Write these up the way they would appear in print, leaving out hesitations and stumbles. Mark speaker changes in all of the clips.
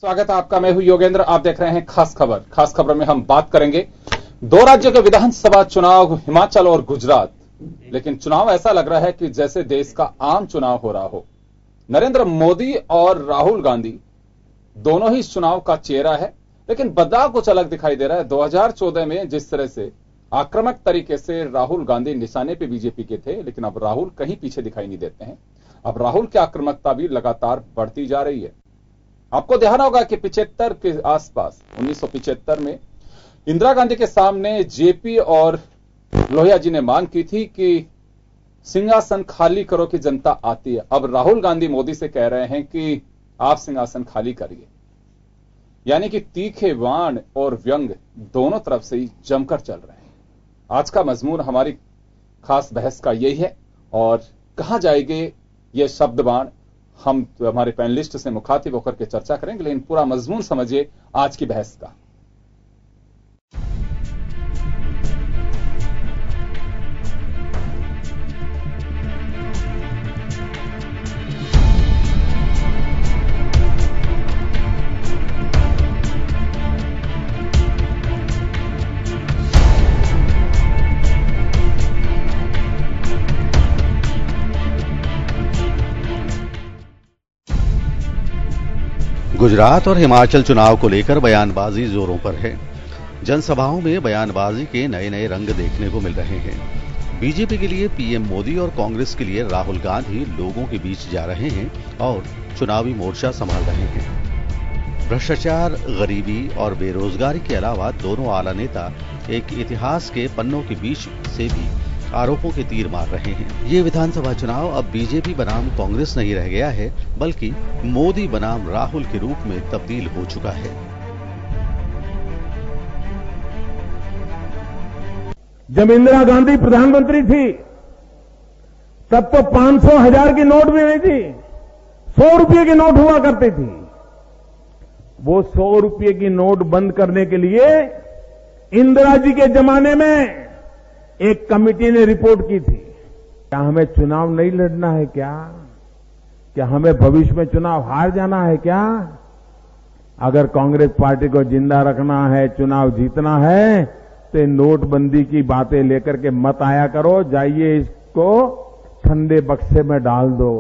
Speaker 1: स्वागत है आपका। मैं हूं योगेंद्र। आप देख रहे हैं खास खबर। खास खबर में हम बात करेंगे दो राज्यों के विधानसभा चुनाव, हिमाचल और गुजरात। लेकिन चुनाव ऐसा लग रहा है कि जैसे देश का आम चुनाव हो रहा हो। नरेंद्र मोदी और राहुल गांधी दोनों ही इस चुनाव का चेहरा है, लेकिन बदलाव कुछ अलग दिखाई दे रहा है। 2014 में जिस तरह से आक्रामक तरीके से राहुल गांधी निशाने पे बीजेपी के थे, लेकिन अब राहुल कहीं पीछे दिखाई नहीं देते हैं। अब राहुल की आक्रामकता भी लगातार बढ़ती जा रही है। आपको ध्यान होगा कि 75 के आसपास 1975 में इंदिरा गांधी के सामने जेपी और लोहिया जी ने मांग की थी कि सिंहासन खाली करो कि जनता आती है। अब राहुल गांधी मोदी से कह रहे हैं कि आप सिंहासन खाली करिए। यानी कि तीखे वाण और व्यंग दोनों तरफ से ही जमकर चल रहे हैं। आज का मजमून हमारी खास बहस का यही है। और कहां जाएंगे ये शब्द बाण, हम हमारे पैनलिस्ट से मुखातिब होकर के चर्चा करेंगे। लेकिन पूरा मजमून समझिए आज की बहस का।
Speaker 2: गुजरात और हिमाचल चुनाव को लेकर बयानबाजी जोरों पर है। जनसभाओं में बयानबाजी के नए नए रंग देखने को मिल रहे हैं। बीजेपी के लिए पीएम मोदी और कांग्रेस के लिए राहुल गांधी लोगों के बीच जा रहे हैं और चुनावी मोर्चा संभाल रहे हैं। भ्रष्टाचार, गरीबी और बेरोजगारी के अलावा दोनों आला नेता एक इतिहास के पन्नों के बीच से भी आरोपों के तीर मार रहे हैं। ये विधानसभा चुनाव अब बीजेपी बनाम कांग्रेस नहीं रह गया है, बल्कि मोदी बनाम राहुल के रूप में तब्दील हो चुका है।
Speaker 3: जब इंदिरा गांधी प्रधानमंत्री थी तब तो 500 1000 की नोट भी नहीं थी, 100 रुपये की नोट हुआ करती थी। वो 100 रुपये की नोट बंद करने के लिए इंदिरा जी के जमाने में एक कमेटी ने रिपोर्ट की थी। क्या हमें चुनाव नहीं लड़ना है? क्या हमें भविष्य में चुनाव हार जाना है? क्या अगर कांग्रेस पार्टी को जिंदा रखना है, चुनाव जीतना है, तो नोटबंदी की बातें लेकर के मत आया करो। जाइए इसको ठंडे बक्से में डाल दो।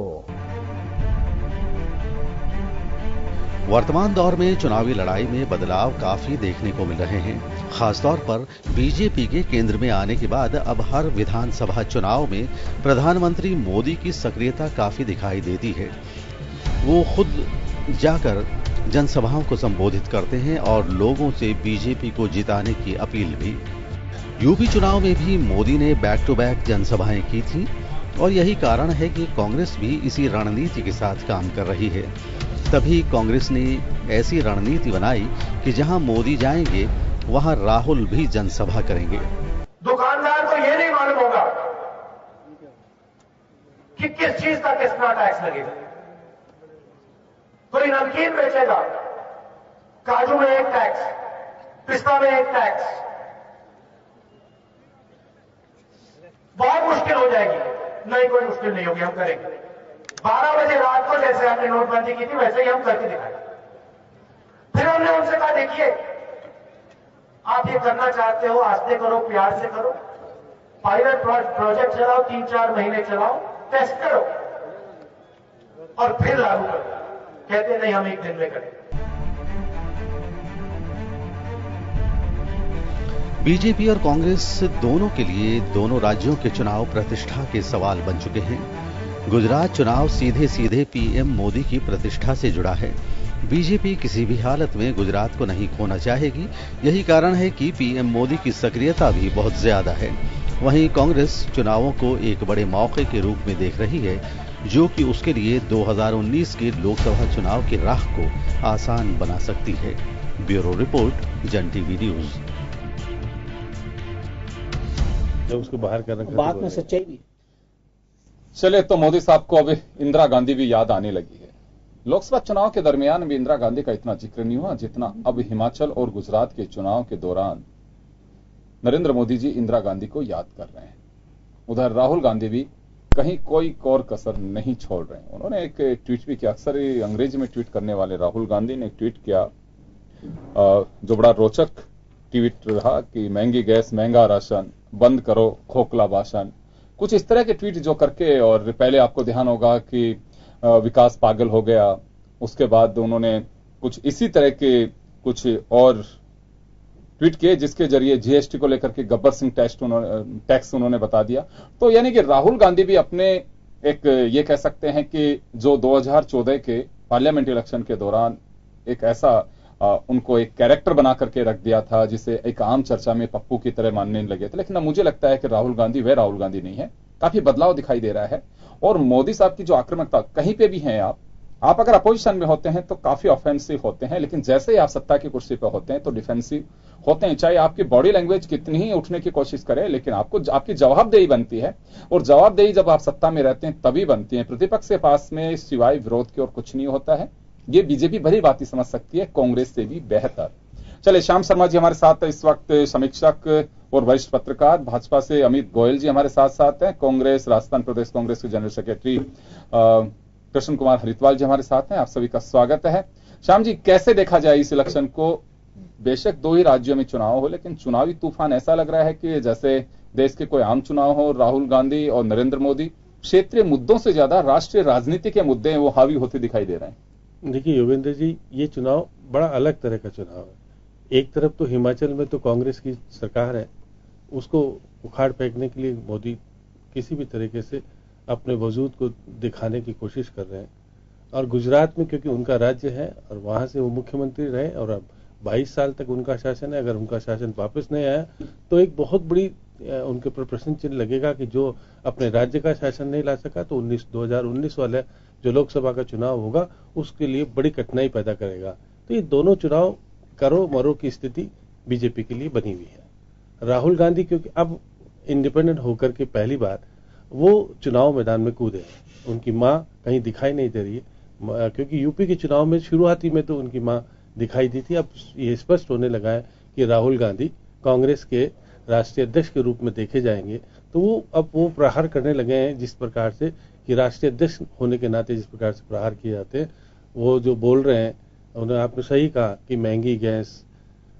Speaker 2: वर्तमान दौर में चुनावी लड़ाई में बदलाव काफी देखने को मिल रहे हैं। खासतौर पर बीजेपी के केंद्र में आने के बाद अब हर विधानसभा चुनाव में प्रधानमंत्री मोदी की सक्रियता काफी दिखाई देती है। वो खुद जाकर जनसभाओं को संबोधित करते हैं और लोगों से बीजेपी को जिताने की अपील भी। यूपी चुनाव में भी मोदी ने बैक टू बैक जनसभाएं की थी और यही कारण है कि कांग्रेस भी इसी रणनीति के साथ काम कर रही है। तभी कांग्रेस ने ऐसी रणनीति बनाई कि जहां मोदी जाएंगे वहां राहुल भी जनसभा करेंगे।
Speaker 4: दुकानदार को यह नहीं मालूम होगा कि किस चीज का कितना टैक्स लगेगा। कोई नमकीन बेचेगा, काजू में एक टैक्स, पिस्ता में एक टैक्स। बहुत मुश्किल हो जाएगी। नहीं, कोई मुश्किल नहीं होगी, हम करेंगे। 12 बजे रात को जैसे हमने नोटबंदी की थी वैसे ही हम करके दिखाए। फिर हमने उनसे कहा, देखिए आप ये करना चाहते हो, आस्ते करो, प्यार से करो, पायलट प्रोजेक्ट चलाओ, 3-4 महीने चलाओ, टेस्ट करो और फिर लागू करो। कहते नहीं, हम एक दिन में करें।
Speaker 2: बीजेपी और कांग्रेस दोनों के लिए दोनों राज्यों के चुनाव प्रतिष्ठा के सवाल बन चुके हैं। गुजरात चुनाव सीधे सीधे पीएम मोदी की प्रतिष्ठा से जुड़ा है। बीजेपी किसी भी हालत में गुजरात को नहीं खोना चाहेगी। यही कारण है कि पीएम मोदी की सक्रियता भी बहुत ज्यादा है। वहीं कांग्रेस चुनावों को एक बड़े मौके के रूप में देख रही है, जो कि उसके लिए 2019 के लोकसभा चुनाव की राह को आसान बना सकती है। ब्यूरो रिपोर्ट, जन टीवी न्यूज।
Speaker 5: जब उसको बाहर कर रखा
Speaker 6: बात में सच्चाई भी।
Speaker 1: चले तो मोदी साहब को अब इंदिरा गांधी भी याद आने लगी है। लोकसभा चुनाव के दरमियान भी इंदिरा गांधी का इतना जिक्र नहीं हुआ जितना अब हिमाचल और गुजरात के चुनाव के दौरान नरेंद्र मोदी जी इंदिरा गांधी को याद कर रहे हैं। उधर राहुल गांधी भी कहीं कोई और कसर नहीं छोड़ रहे हैं। उन्होंने एक ट्वीट भी किया, अक्सर ही अंग्रेजी में ट्वीट करने वाले राहुल गांधी ने एक ट्वीट किया जो बड़ा रोचक ट्वीट रहा कि महंगी गैस, महंगा राशन, बंद करो खोखला भाषण, कुछ इस तरह के ट्वीट जो करके, और पहले आपको ध्यान होगा कि विकास पागल हो गया, उसके बाद उन्होंने कुछ इसी तरह के कुछ और ट्वीट किए जिसके जरिए जीएसटी को लेकर के गब्बर सिंह टैक्स उन्होंने बता दिया। तो यानी कि राहुल गांधी भी अपने एक ये कह सकते हैं कि जो 2014 के पार्लियामेंट इलेक्शन के दौरान एक ऐसा उनको एक कैरेक्टर बना करके रख दिया था जिसे एक आम चर्चा में पप्पू की तरह मानने लगे थे। लेकिन अब मुझे लगता है कि राहुल गांधी वह राहुल गांधी नहीं है, काफी बदलाव दिखाई दे रहा है। और मोदी साहब की जो आक्रामकता कहीं पे भी है, आप अगर अपोजिशन में होते हैं तो काफी ऑफेंसिव होते हैं, लेकिन जैसे ही आप सत्ता की कुर्सी पर होते हैं तो डिफेंसिव होते हैं। चाहे आपकी बॉडी लैंग्वेज कितनी ही उठने की कोशिश करे, लेकिन आपको आपकी जवाबदेही बनती है, और जवाबदेही जब आप सत्ता में रहते हैं तभी बनती है। प्रतिपक्ष के पास में सिवाय विरोध के और कुछ नहीं होता है। ये बीजेपी भली बात ही समझ सकती है, कांग्रेस से भी बेहतर। चलिए, श्याम शर्मा जी हमारे साथ इस वक्त समीक्षक और वरिष्ठ पत्रकार, भाजपा से अमित गोयल जी हमारे साथ साथ हैं, कांग्रेस राजस्थान प्रदेश कांग्रेस के जनरल सेक्रेटरी कृष्ण कुमार हरिद्वाल जी हमारे साथ हैं। आप सभी का स्वागत है। श्याम जी, कैसे देखा जाए इस इलेक्शन को? बेशक 2 ही राज्यों में चुनाव हो, लेकिन चुनावी तूफान ऐसा लग रहा है कि जैसे देश के कोई आम चुनाव हो। राहुल गांधी और नरेंद्र मोदी क्षेत्रीय मुद्दों से ज्यादा राष्ट्रीय राजनीति के मुद्दे हैं वो हावी होते दिखाई दे रहे हैं।
Speaker 5: देखिए योगेंद्र जी, ये चुनाव बड़ा अलग तरह का चुनाव है। एक तरफ तो हिमाचल में तो कांग्रेस की सरकार है, उसको उखाड़ फेंकने के लिए मोदी किसी भी तरीके से अपने वजूद को दिखाने की कोशिश कर रहे हैं। और गुजरात में क्योंकि उनका राज्य है और वहां से वो मुख्यमंत्री रहे और अब 22 साल तक उनका शासन है, अगर उनका शासन वापस नहीं आया तो एक बहुत बड़ी उनके पर प्रश्न चिन्ह लगेगा कि जो अपने राज्य का शासन नहीं ला सका तो 2019 वाले जो लोकसभा का चुनाव होगा उसके लिए बड़ी कठिनाई पैदा करेगा। तो ये दोनों चुनाव करो मरो की स्थिति बीजेपी के लिए बनी हुई है। राहुल गांधी क्योंकि अब इंडिपेंडेंट होकर के पहली बार वो चुनाव मैदान में कूदे हैं। उनकी मां कहीं दिखाई नहीं दे रही है, क्योंकि यूपी के चुनाव में शुरुआती में तो उनकी मां दिखाई दी थी। अब ये स्पष्ट होने लगा है कि राहुल गांधी कांग्रेस के राष्ट्रीय अध्यक्ष के रूप में देखे जाएंगे। तो वो अब वो प्रहार करने लगे हैं जिस प्रकार से कि राष्ट्रीय अध्यक्ष होने के नाते जिस प्रकार से प्रहार किए जाते हैं, वो जो बोल रहे हैं उन्होंने आपने सही कहा कि महंगी गैस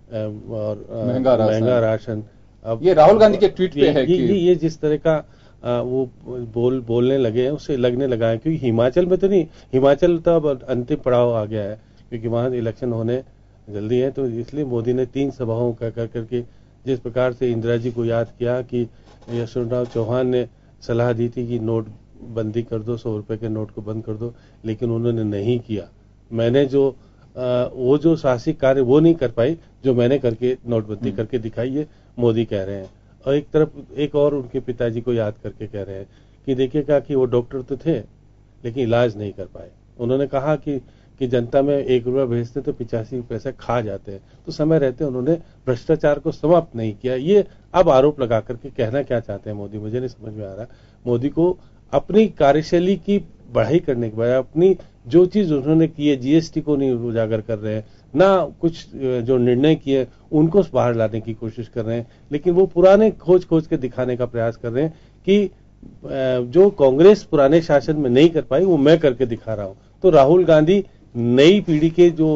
Speaker 5: और महंगा राशन। अब
Speaker 1: ये राहुल गांधी के ट्वीट पे है कि
Speaker 5: ये जिस तरह का वो बोलने लगे हैं उससे लगने लगा है, क्योंकि हिमाचल में तो नहीं, हिमाचल तो अब अंतिम पड़ाव आ गया है क्योंकि वहां इलेक्शन होने जल्दी है। तो इसलिए मोदी ने 3 सभाओं का करके जिस प्रकार से इंदिरा जी को याद किया कि यशवंतराव चौहान ने सलाह दी थी कि नोट बंदी कर दो, 100 रुपए के नोट को बंद कर दो, लेकिन उन्होंने नहीं किया। मैंने जो वो जो साहसिक कार्य वो नहीं कर पाई जो मैंने करके नोटबंदी करके दिखाई है, मोदी कह रहे हैं। और एक तरफ एक और उनके पिताजी को याद करके कह रहे हैं कि देखिएगा कि वो डॉक्टर तो थे लेकिन इलाज नहीं कर पाए। उन्होंने कहा कि जनता में 1 रुपया भेजते तो 85 पैसे खा जाते हैं। तो समय रहते उन्होंने भ्रष्टाचार को समाप्त नहीं किया। ये अब आरोप लगा करके कहना क्या चाहते हैं मोदी, मुझे नहीं समझ में आ रहा। मोदी को अपनी कार्यशैली की बढ़ाई करने के बाद अपनी जो चीज उन्होंने की है, जीएसटी को नहीं उजागर कर रहे हैं, ना कुछ जो निर्णय किए उनको बाहर लाने की कोशिश कर रहे हैं, लेकिन वो पुराने खोज के दिखाने का प्रयास कर रहे हैं कि जो कांग्रेस पुराने शासन में नहीं कर पाई वो मैं करके दिखा रहा हूं। तो राहुल गांधी नई पीढ़ी के जो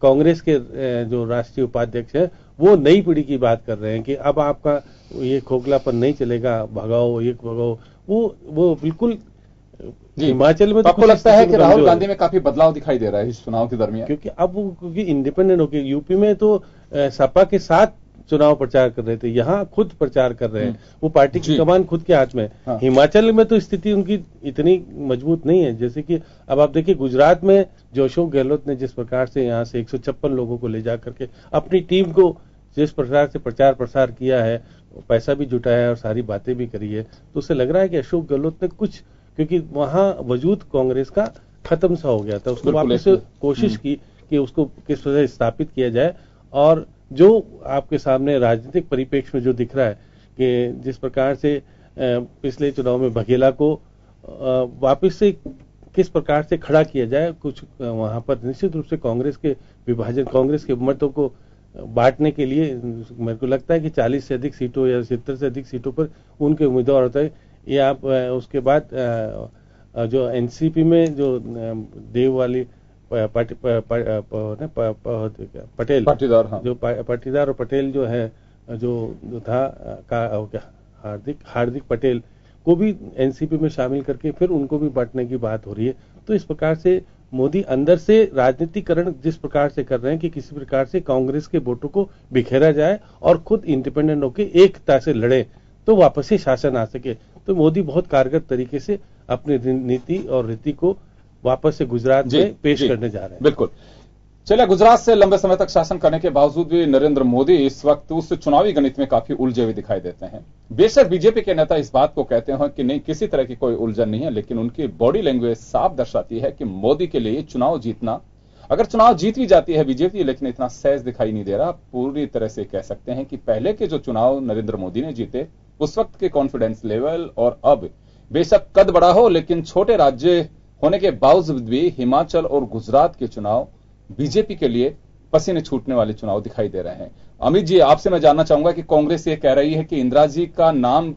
Speaker 5: कांग्रेस के जो राष्ट्रीय उपाध्यक्ष है वो नई पीढ़ी की बात कर रहे हैं कि अब आपका ये खोखलापन नहीं चलेगा, भगाओ ये भगाओ। वो बिल्कुल हिमाचल में तो
Speaker 1: आपको लगता है कि राहुल गांधी में काफी बदलाव दिखाई दे रहा है इस चुनाव के दरमियान?
Speaker 5: क्योंकि अब वो क्योंकि इंडिपेंडेंट होकर यूपी में तो सपा के साथ चुनाव प्रचार कर रहे थे, यहाँ खुद प्रचार कर रहे हैं, वो पार्टी की कमान खुद के हाथ में। हाँ। हिमाचल में तो स्थिति उनकी इतनी मजबूत नहीं है। जैसे कि अब आप देखिए गुजरात में जो अशोक गहलोत ने जिस प्रकार से यहाँ से 156 लोगों को ले जाकर के अपनी टीम को जिस प्रकार से प्रचार प्रसार किया है, पैसा भी जुटाया है और सारी बातें भी करी है, तो उससे लग रहा है कि अशोक गहलोत ने कुछ, क्योंकि वहां वजूद कांग्रेस का खत्म सा हो गया था, उसको वापस कोशिश की कि उसको किस तरह स्थापित किया जाए। और जो आपके सामने राजनीतिक परिप्रेक्ष्य में जो दिख रहा है कि जिस प्रकार से पिछले चुनाव में बघेला को वापस से किस प्रकार से खड़ा किया जाए, कुछ वहां पर निश्चित रूप से कांग्रेस के विभाजन, कांग्रेस के मतों को बांटने के लिए मेरे को लगता है कि 40 से अधिक सीटों या 70 से अधिक सीटों पर उनके उम्मीदवार होता है। ये आप उसके बाद जो एनसीपी में जो देव वाली पटेल
Speaker 1: पाटीदार, हाँ।
Speaker 5: जो पाटीदार और पटेल जो है जो था हार्दिक पटेल को भी एनसीपी में शामिल करके फिर उनको भी बांटने की बात हो रही है। तो इस प्रकार से मोदी अंदर से राजनीतिकरण जिस प्रकार से कर रहे हैं कि किसी प्रकार से कांग्रेस के वोटों को बिखेरा जाए और खुद इंडिपेंडेंट होकर एकता से लड़े तो वापस से शासन आ सके। तो मोदी बहुत कारगर तरीके से अपनी नीति और रीति को वापस से गुजरात में पेश करने जा रहे हैं।
Speaker 1: बिल्कुल। चलिए, गुजरात से लंबे समय तक शासन करने के बावजूद भी नरेंद्र मोदी इस वक्त उस चुनावी गणित में काफी उलझे हुए दिखाई देते हैं। बेशक बीजेपी के नेता इस बात को कहते हैं कि नहीं, किसी तरह की कोई उलझन नहीं है, लेकिन उनकी बॉडी लैंग्वेज साफ दर्शाती है कि मोदी के लिए चुनाव जीतना, अगर चुनाव जीत भी जाती है बीजेपी, लेकिन इतना सहज दिखाई नहीं दे रहा। पूरी तरह से कह सकते हैं कि पहले के जो चुनाव नरेंद्र मोदी ने जीते उस वक्त के कॉन्फिडेंस लेवल और अब बेशक कद बड़ा हो, लेकिन छोटे राज्य होने के बावजूद भी हिमाचल और गुजरात के चुनाव बीजेपी के लिए पसीने छूटने वाले चुनाव दिखाई दे रहे हैं। अमित जी, आपसे मैं जानना चाहूंगा कि कांग्रेस ये कह रही है कि इंदिरा जी का नाम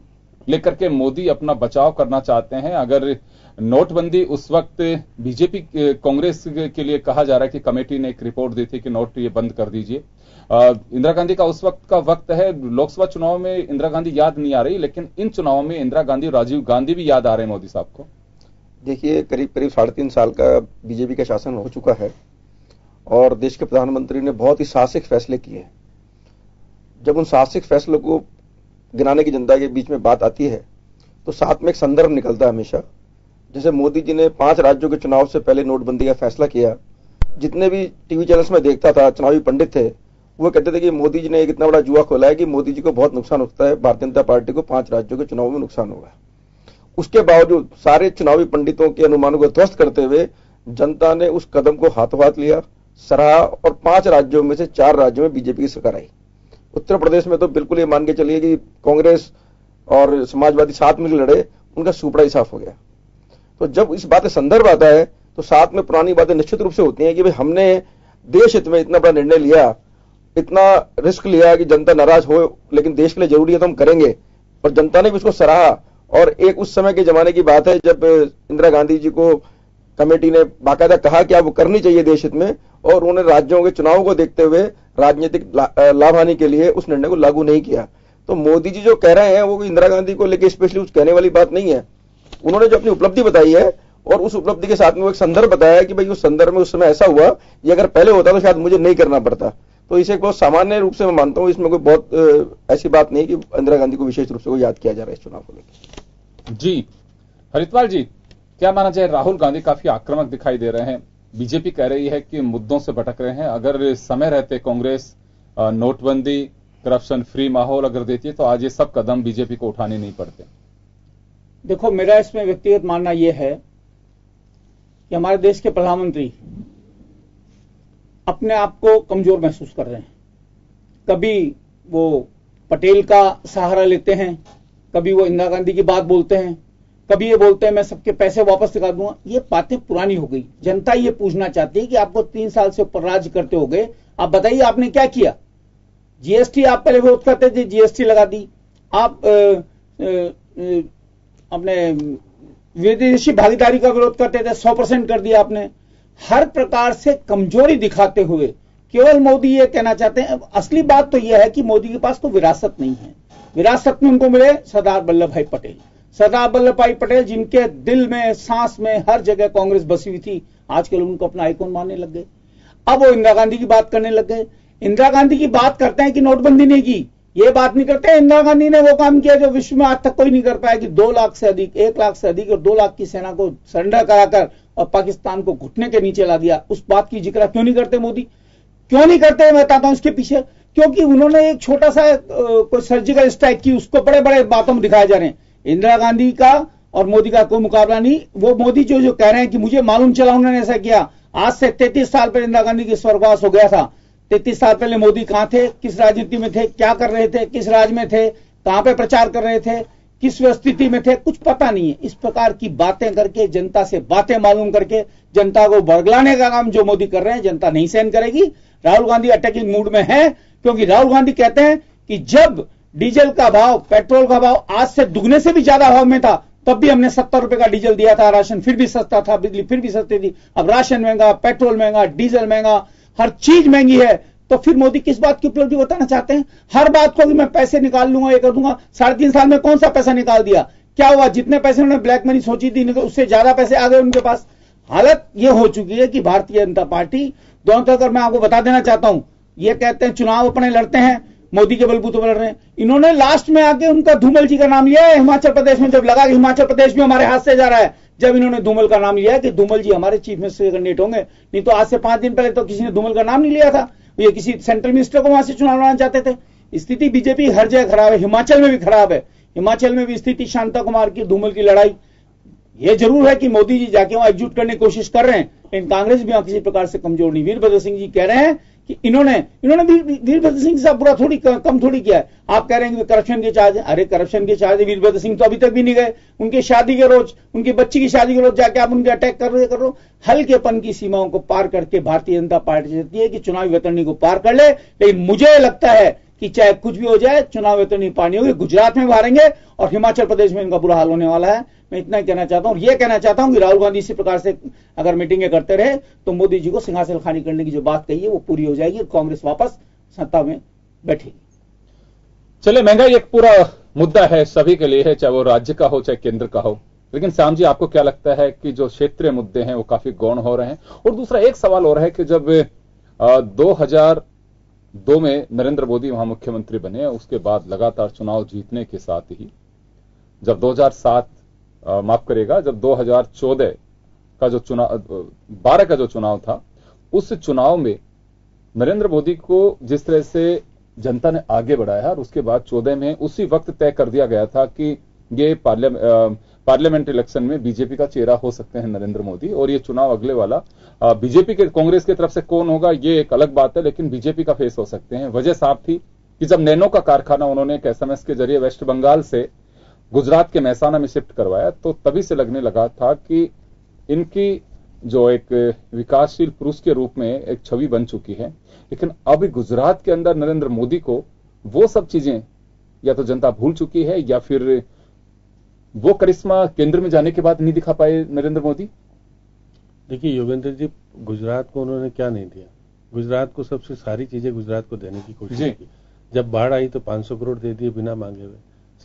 Speaker 1: लेकर के मोदी अपना बचाव करना चाहते हैं। अगर नोटबंदी उस वक्त बीजेपी कांग्रेस के लिए कहा जा रहा है कि कमेटी ने एक रिपोर्ट दी थी कि नोट ये बंद कर दीजिए। इंदिरा गांधी का उस वक्त का वक्त है, लोकसभा चुनाव में इंदिरा गांधी याद नहीं आ रही, लेकिन इन चुनावों में इंदिरा गांधी और राजीव गांधी भी याद आ रहे हैं मोदी साहब को।
Speaker 6: देखिए, करीब 3.5 साल का बीजेपी का शासन हो चुका है और देश के प्रधानमंत्री ने बहुत ही साहसिक फैसले किए हैं। जब उन साहसिक फैसलों को गिनाने की जनता के बीच में बात आती है तो साथ में एक संदर्भ निकलता है हमेशा। जैसे मोदी जी ने 5 राज्यों के चुनाव से पहले नोटबंदी का फैसला किया। जितने भी टीवी चैनल्स में देखता था, चुनावी पंडित थे, वो कहते थे कि मोदी जी ने एक इतना बड़ा जुआ खोला है कि मोदी जी को बहुत नुकसान होता है, भारतीय जनता पार्टी को 5 राज्यों के चुनाव में नुकसान होगा। उसके बावजूद सारे चुनावी पंडितों के अनुमानों को ध्वस्त करते हुए जनता ने उस कदम को हाथों हाथ लिया, सराहा और 5 राज्यों में से 4 राज्यों में बीजेपी की सरकार आई। उत्तर प्रदेश में तो बिल्कुल ये मान के चलिए कि कांग्रेस और समाजवादी साथ मिलकर लड़े, उनका सुपड़ा ही साफ हो गया। तो जब इस बात का संदर्भ आता है तो साथ में पुरानी बातें निश्चित रूप से होती हैं कि भाई हमने देश हित में इतना बड़ा निर्णय लिया, इतना रिस्क लिया कि जनता नाराज हो, लेकिन देश के लिए जरूरी है तो हम करेंगे, और जनता ने भी उसको सराहा। और एक उस समय के जमाने की बात है जब इंदिरा गांधी जी को कमेटी ने बाकायदा कहा कि आप वो करनी चाहिए देश हित में, और उन्होंने राज्यों के चुनाव को देखते हुए राजनीतिक लाभ हानि के लिए उस निर्णय को लागू नहीं किया। तो मोदी जी जो कह रहे हैं वो इंदिरा गांधी को लेकर स्पेशली कुछ कहने वाली बात नहीं है। उन्होंने जो अपनी उपलब्धि बताई है और उस उपलब्धि के साथ में वो एक संदर्भ बताया है कि भाई उस संदर्भ में उस समय ऐसा हुआ, ये अगर पहले होता तो शायद मुझे नहीं करना पड़ता। तो इसे बहुत सामान्य रूप से मैं मानता हूं, इसमें कोई बहुत ऐसी बात नहीं कि इंदिरा गांधी को विशेष रूप से याद किया जा रहा है इस चुनाव को लेकर।
Speaker 1: जी हरिद्वार जी, क्या माना जाए, राहुल गांधी काफी आक्रामक दिखाई दे रहे हैं। बीजेपी कह रही है कि मुद्दों से भटक रहे हैं। अगर समय रहते कांग्रेस नोटबंदी, करप्शन फ्री माहौल अगर देती है तो आज ये सब कदम बीजेपी को उठाने नहीं पड़ते।
Speaker 7: देखो, मेरा इसमें व्यक्तिगत मानना यह है कि हमारे देश के प्रधानमंत्री अपने आप को कमजोर महसूस कर रहे हैं। कभी वो पटेल का सहारा लेते हैं, कभी वो इंदिरा गांधी की बात बोलते हैं, कभी ये बोलते हैं मैं सबके पैसे वापस दिखा दूंगा। ये बातें पुरानी हो गई। जनता ये पूछना चाहती है कि आपको 3 साल से ऊपर राज्य करते हो गए, आप बताइए आपने क्या किया। जीएसटी आप पहले विरोध करते थे, जीएसटी लगा दी। आप अपने विदेशी भागीदारी का विरोध करते थे, 100% कर दिया आपने। हर प्रकार से कमजोरी दिखाते हुए केवल मोदी ये कहना चाहते हैं। असली बात तो यह है कि मोदी के पास तो विरासत नहीं है। विरासत में उनको मिले सरदार वल्लभ भाई पटेल। सरदार वल्लभ भाई पटेल जिनके दिल में, सांस में, हर जगह कांग्रेस बसी हुई थी, आजकल उनको अपना आइकॉन मानने लग गए। अब वो इंदिरा गांधी की बात करने लग गए। इंदिरा गांधी की बात करते हैं कि नोटबंदी नहीं की, ये बात नहीं करते। इंदिरा गांधी ने वो काम किया जो विश्व में आज तक कोई नहीं कर पाया कि 2 लाख से अधिक, 1 लाख से अधिक और 2 लाख की सेना को सरेंडर कराकर और पाकिस्तान को घुटने के नीचे ला दिया। उस बात की जिक्र क्यों नहीं करते मोदी? क्यों नहीं करते? मैं बताता हूं इसके पीछे। क्योंकि उन्होंने एक छोटा सा कोई सर्जिकल स्ट्राइक की, उसको बड़े बड़े बातों में दिखाए जा रहे हैं। इंदिरा गांधी का और मोदी का कोई मुकाबला नहीं। वो मोदी जो कह रहे हैं कि मुझे मालूम चला उन्होंने ऐसा किया। आज से 33 साल पहले इंदिरा गांधी की स्वर्गवास हो गया था। 33 साल पहले मोदी कहां थे, किस राजनीति में थे, क्या कर रहे थे, किस राज्य में थे, कहां पे प्रचार कर रहे थे, किस स्थिति में थे, कुछ पता नहीं है। इस प्रकार की बातें करके, जनता से बातें मालूम करके जनता को बरगलाने का काम जो मोदी कर रहे हैं, जनता नहीं सहन करेगी। राहुल गांधी अटैकिंग मूड में है, क्योंकि राहुल गांधी कहते हैं कि जब डीजल का भाव, पेट्रोल का भाव आज से दुगने से भी ज्यादा भाव में था, तब भी हमने 70 रुपए का डीजल दिया था, राशन फिर भी सस्ता था, बिजली फिर भी सस्ती थी। अब राशन महंगा, पेट्रोल महंगा, डीजल महंगा, हर चीज महंगी है। तो फिर मोदी किस बात की उपलब्धि बताना चाहते हैं? हर बात को कि मैं पैसे निकाल लूंगा, ये कर दूंगा। 3.5 साल में कौन सा पैसा निकाल दिया? क्या हुआ? जितने पैसे उन्होंने ब्लैक मनी सोची थी उससे ज्यादा पैसे आ गए उनके पास। हालत ये हो चुकी है कि भारतीय जनता पार्टी दोनों तरफ, मैं आपको बता देना चाहता हूं, ये कहते हैं चुनाव अपने लड़ते हैं, मोदी के बलबूते पर लड़ रहे हैं। इन्होंने लास्ट में आके उनका धूमल जी का नाम लिया है हिमाचल प्रदेश में, जब लगा कि हिमाचल प्रदेश भी हमारे हाथ से जा रहा है, जब इन्होंने धूमल का नाम लिया कि धूमल जी हमारे चीफ मिनिस्टर कैंडिडेट होंगे। नहीं तो आज से 5 दिन पहले तो किसी ने धूमल का नाम नहीं लिया था, ये किसी सेंट्रल मिनिस्टर को वहां से चुनाव लड़ाना चाहते थे। स्थिति बीजेपी हर जगह खराब है, हिमाचल में भी खराब है। हिमाचल में भी स्थिति शांता कुमार की धूमल की लड़ाई, ये जरूर है कि मोदी जी जाके वहां एकजुट करने की कोशिश कर रहे हैं, लेकिन कांग्रेस भी वहां किसी प्रकार से कमजोर नहीं। वीरभद्र सिंह जी कह रहे हैं कि इन्होंने वीरभद्र सिंह साहब बुरा थोड़ी कम थोड़ी किया है। आप कह रहे हैं कि करप्शन के चार्ज, अरे करप्शन के चार्ज वीरभद्र सिंह तो अभी तक भी नहीं गए। उनकी शादी के रोज, उनकी बच्ची की शादी के रोज जाके आप उनके अटैक कर रहे हो। हल्केपन की सीमाओं को पार करके भारतीय जनता पार्टी चाहती है कि चुनावी वैतरणी को पार कर ले, लेकिन मुझे लगता है कि चाहे कुछ भी हो जाए चुनाव वैतरणी पानी होगी। गुजरात में हारेंगे और हिमाचल प्रदेश में इनका बुरा हाल होने वाला है। मैं इतना ही कहना चाहता हूं। ये कहना चाहता हूं कि राहुल गांधी इसी प्रकार से अगर मीटिंगें करते रहे तो मोदी जी को सिंहासन खाली करने की जो बात कही है वो पूरी हो जाएगी और कांग्रेस वापस सत्ता में बैठेगी।
Speaker 1: चलिए, महंगाई एक पूरा मुद्दा है, सभी के लिए है, चाहे वो राज्य का हो चाहे केंद्र का हो। लेकिन श्याम जी, आपको क्या लगता है कि जो क्षेत्रीय मुद्दे हैं वो काफी गौण हो रहे हैं? और दूसरा एक सवाल और है कि जब 2002 में नरेंद्र मोदी वहां मुख्यमंत्री बने, उसके बाद लगातार चुनाव जीतने के साथ ही जब 2007 माफ करिएगा, जब 2014 का जो चुनाव, 12 का जो चुनाव था, उस चुनाव में नरेंद्र मोदी को जिस तरह से जनता ने आगे बढ़ाया और उसके बाद 14 में उसी वक्त तय कर दिया गया था कि ये पार्लियामेंट इलेक्शन में बीजेपी का चेहरा हो सकते हैं नरेंद्र मोदी, और ये चुनाव अगले वाला बीजेपी के, कांग्रेस की तरफ से कौन होगा ये एक अलग बात है, लेकिन बीजेपी का फेस हो सकते हैं। वजह साफ थी कि जब नैनो का कारखाना उन्होंने एक SMS के जरिए वेस्ट बंगाल से गुजरात के मेहसाना में शिफ्ट करवाया, तो तभी से लगने लगा था कि इनकी जो एक विकासशील पुरुष के रूप में एक छवि बन चुकी है। लेकिन अब गुजरात के अंदर नरेंद्र मोदी को वो सब चीजें या तो जनता भूल चुकी है या फिर वो करिश्मा केंद्र में जाने के बाद नहीं दिखा पाए नरेंद्र मोदी।
Speaker 5: देखिए योगेंद्र जी, गुजरात को उन्होंने क्या नहीं दिया? गुजरात को सबसे सारी चीजें गुजरात को देने की कोशिश की। जब बाढ़ आई तो 500 करोड़ दे दिए बिना मांगे हुए।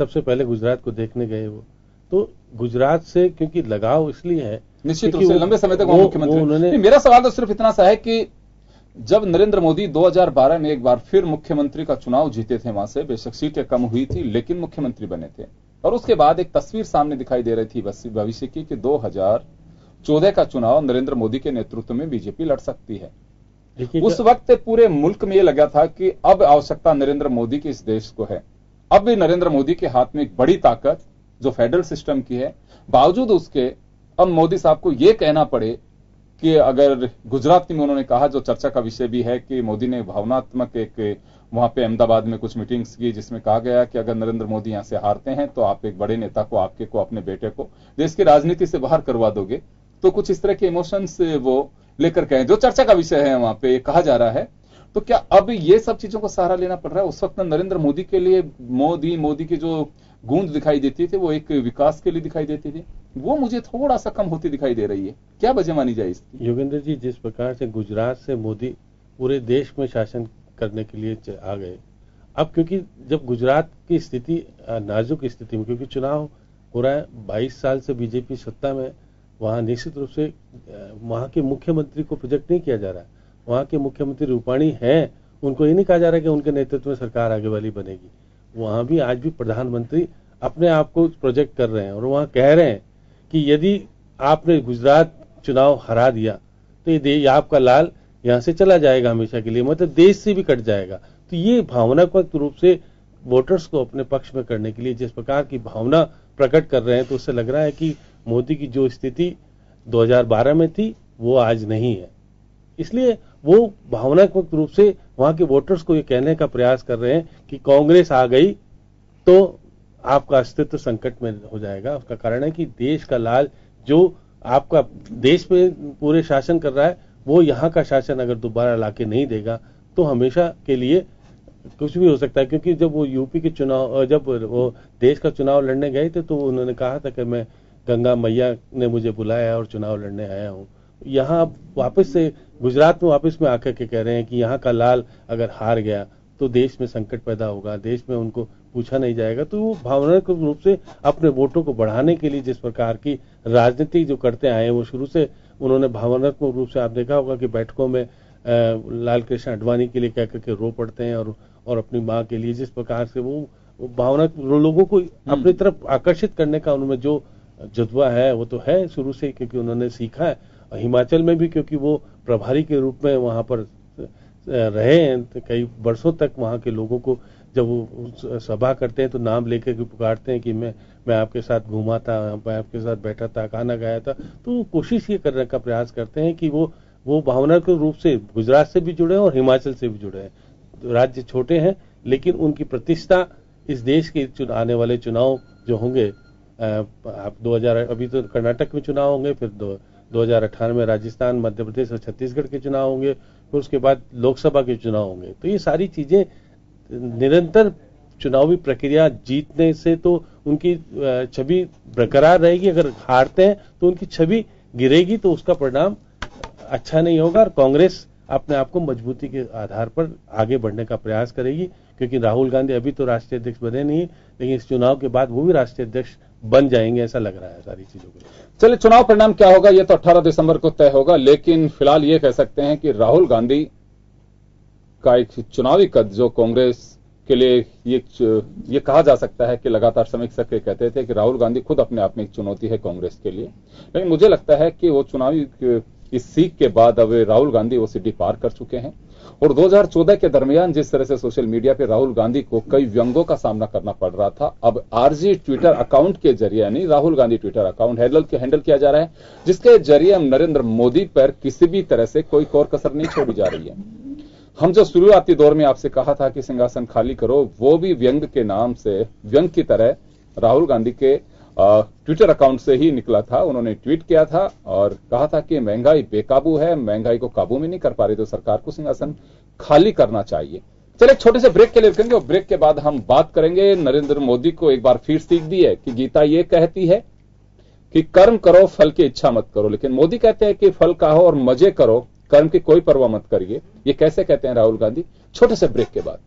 Speaker 5: सबसे पहले गुजरात को देखने गए वो। तो गुजरात से क्योंकि लगाव इसलिए है,
Speaker 1: निश्चित रूप से लंबे समय तक मुख्यमंत्री। मेरा सवाल तो सिर्फ इतना सा है कि जब नरेंद्र मोदी 2012 में एक बार फिर मुख्यमंत्री का चुनाव जीते थे, वहां से बेशक सीटें कम हुई थी लेकिन मुख्यमंत्री बने थे, और उसके बाद एक तस्वीर सामने दिखाई दे रही थी भविष्य की कि 2014 का चुनाव नरेंद्र मोदी के नेतृत्व में बीजेपी लड़ सकती है। उस वक्त पूरे मुल्क में यह लगा था कि अब आवश्यकता नरेंद्र मोदी की इस देश को है। अब भी नरेंद्र मोदी के हाथ में एक बड़ी ताकत जो फेडरल सिस्टम की है, बावजूद उसके अब मोदी साहब को यह कहना पड़े कि अगर गुजरात में उन्होंने कहा, जो चर्चा का विषय भी है कि मोदी ने भावनात्मक एक वहां पे अहमदाबाद में कुछ मीटिंग्स की जिसमें कहा गया कि अगर नरेंद्र मोदी यहां से हारते हैं तो आप एक बड़े नेता को, आपके को, अपने बेटे को देश की राजनीति से बाहर करवा दोगे। तो कुछ इस तरह के इमोशंस वो लेकर के जो चर्चा का विषय है वहां पे कहा जा रहा है। तो क्या अब ये सब चीजों को सहारा लेना पड़ रहा है? उस वक्त नरेंद्र मोदी के लिए मोदी की जो गूंज दिखाई देती थी वो एक विकास के लिए दिखाई देती थी, वो मुझे थोड़ा सा कम होती दिखाई दे रही है। क्या वजह मानी जाए इसकी?
Speaker 5: योगेंद्र जी, जिस प्रकार से गुजरात से मोदी पूरे देश में शासन करने के लिए आ गए, अब क्योंकि जब गुजरात की स्थिति नाजुक स्थिति में, क्योंकि चुनाव हो रहा है, 22 साल से बीजेपी सत्ता में, वहां निश्चित रूप से वहां के मुख्यमंत्री को प्रोजेक्ट नहीं किया जा रहा है। वहां के मुख्यमंत्री रूपाणी हैं, उनको ये नहीं कहा जा रहा है कि उनके नेतृत्व में सरकार आगे वाली बनेगी। वहां भी आज भी प्रधानमंत्री अपने आप को प्रोजेक्ट कर रहे हैं और वहां कह रहे हैं कि यदि आपने गुजरात चुनाव हरा दिया तो ये आपका लाल यहां से चला जाएगा हमेशा के लिए, मतलब देश से भी कट जाएगा। तो ये भावनात्मक रूप से वोटर्स को अपने पक्ष में करने के लिए जिस प्रकार की भावना प्रकट कर रहे हैं, तो उससे लग रहा है कि मोदी की जो स्थिति 2012 में थी वो आज नहीं है। इसलिए वो भावनात्मक रूप से वहां के वोटर्स को ये कहने का प्रयास कर रहे हैं कि कांग्रेस आ गई तो आपका अस्तित्व संकट में हो जाएगा। उसका कारण है कि देश का लाल जो आपका देश में पूरे शासन कर रहा है, वो यहाँ का शासन अगर दोबारा लाके नहीं देगा तो हमेशा के लिए कुछ भी हो सकता है, क्योंकि जब वो यूपी के चुनाव, जब वो देश का चुनाव लड़ने गए थे तो उन्होंने कहा था कि मैं गंगा मैया ने मुझे बुलाया और चुनाव लड़ने आया हूं। यहाँ वापस से गुजरात में वापस में आकर के कह रहे हैं कि यहाँ का लाल अगर हार गया तो देश में संकट पैदा होगा, देश में उनको पूछा नहीं जाएगा। तो वो भावनात्मक रूप से अपने वोटों को बढ़ाने के लिए जिस प्रकार की राजनीति जो करते आए हैं, वो शुरू से उन्होंने भावनात्मक रूप से, आप देखा होगा कि बैठकों में लाल कृष्ण आडवाणी के लिए कह करके रो पड़ते हैं और अपनी माँ के लिए, जिस प्रकार से वो भावना लोगों को अपनी तरफ आकर्षित करने का उनमें जो जज्बा है वो तो है शुरू से, क्योंकि उन्होंने सीखा है। हिमाचल में भी क्योंकि वो प्रभारी के रूप में वहां पर रहे हैं, तो कई वर्षों तक वहां के लोगों को जब वो सभा करते हैं तो नाम लेकर के पुकारते हैं कि मैं आपके साथ घूमा था, मैं आपके साथ बैठा था, खाना खाया था। तो वो कोशिश ये करने का प्रयास करते हैं कि वो भावनात्मक रूप से गुजरात से भी जुड़े हैं और हिमाचल से भी जुड़े हैं। राज्य छोटे हैं लेकिन उनकी प्रतिष्ठा इस देश के आने वाले चुनाव जो होंगे, 2000 अभी तो कर्नाटक में चुनाव होंगे, फिर 2018 में राजस्थान, मध्य प्रदेश और छत्तीसगढ़ के चुनाव होंगे, फिर उसके बाद लोकसभा के चुनाव होंगे। तो ये सारी चीजें निरंतर चुनावी प्रक्रिया जीतने से तो उनकी छवि बरकरार रहेगी, अगर हारते हैं तो उनकी छवि गिरेगी, तो उसका परिणाम अच्छा नहीं होगा और कांग्रेस अपने आप को मजबूती के आधार पर आगे बढ़ने का प्रयास करेगी। क्योंकि राहुल गांधी अभी तो राष्ट्रीय अध्यक्ष बने नहीं, लेकिन इस चुनाव के बाद वो भी राष्ट्रीय अध्यक्ष बन जाएंगे, ऐसा लग रहा है सारी चीजों को।
Speaker 1: चलिए, चुनाव परिणाम क्या होगा ये तो 18 दिसंबर को तय होगा, लेकिन फिलहाल ये कह सकते हैं कि राहुल गांधी का एक चुनावी कद जो कांग्रेस के लिए ये कहा जा सकता है कि लगातार समीक्षक कहते थे कि राहुल गांधी खुद अपने आप में एक चुनौती है कांग्रेस के लिए, लेकिन मुझे लगता है कि वो चुनावी इस सीख के बाद अब राहुल गांधी वो सीढ़ी पार कर चुके हैं। और 2014 के दरमियान जिस तरह से सोशल मीडिया पे राहुल गांधी को कई व्यंगों का सामना करना पड़ रहा था, अब आरजी ट्विटर अकाउंट के जरिए, यानी Rahul Gandhi Twitter account handle किया जा रहा है, जिसके जरिए हम नरेंद्र मोदी पर किसी भी तरह से कोई कोर कसर नहीं छोड़ी जा रही है। हम जो शुरुआती दौर में आपसे कहा था कि सिंहासन खाली करो, वो भी व्यंग के नाम से, व्यंग की तरह राहुल गांधी के ट्विटर अकाउंट से ही निकला था। उन्होंने ट्वीट किया था और कहा था कि महंगाई बेकाबू है, महंगाई को काबू में नहीं कर पा रही तो सरकार को सिंहासन खाली करना चाहिए। चलिए, एक छोटे से ब्रेक के लिए रुकेंगे और ब्रेक के बाद हम बात करेंगे। नरेंद्र मोदी को एक बार फिर सीख दी है कि गीता ये कहती है कि कर्म करो, फल की इच्छा मत करो, लेकिन मोदी कहते हैं कि फल का हो और मजे करो, कर्म की कोई परवाह मत करिए। ये कैसे कहते हैं राहुल गांधी? छोटे से ब्रेक के बाद।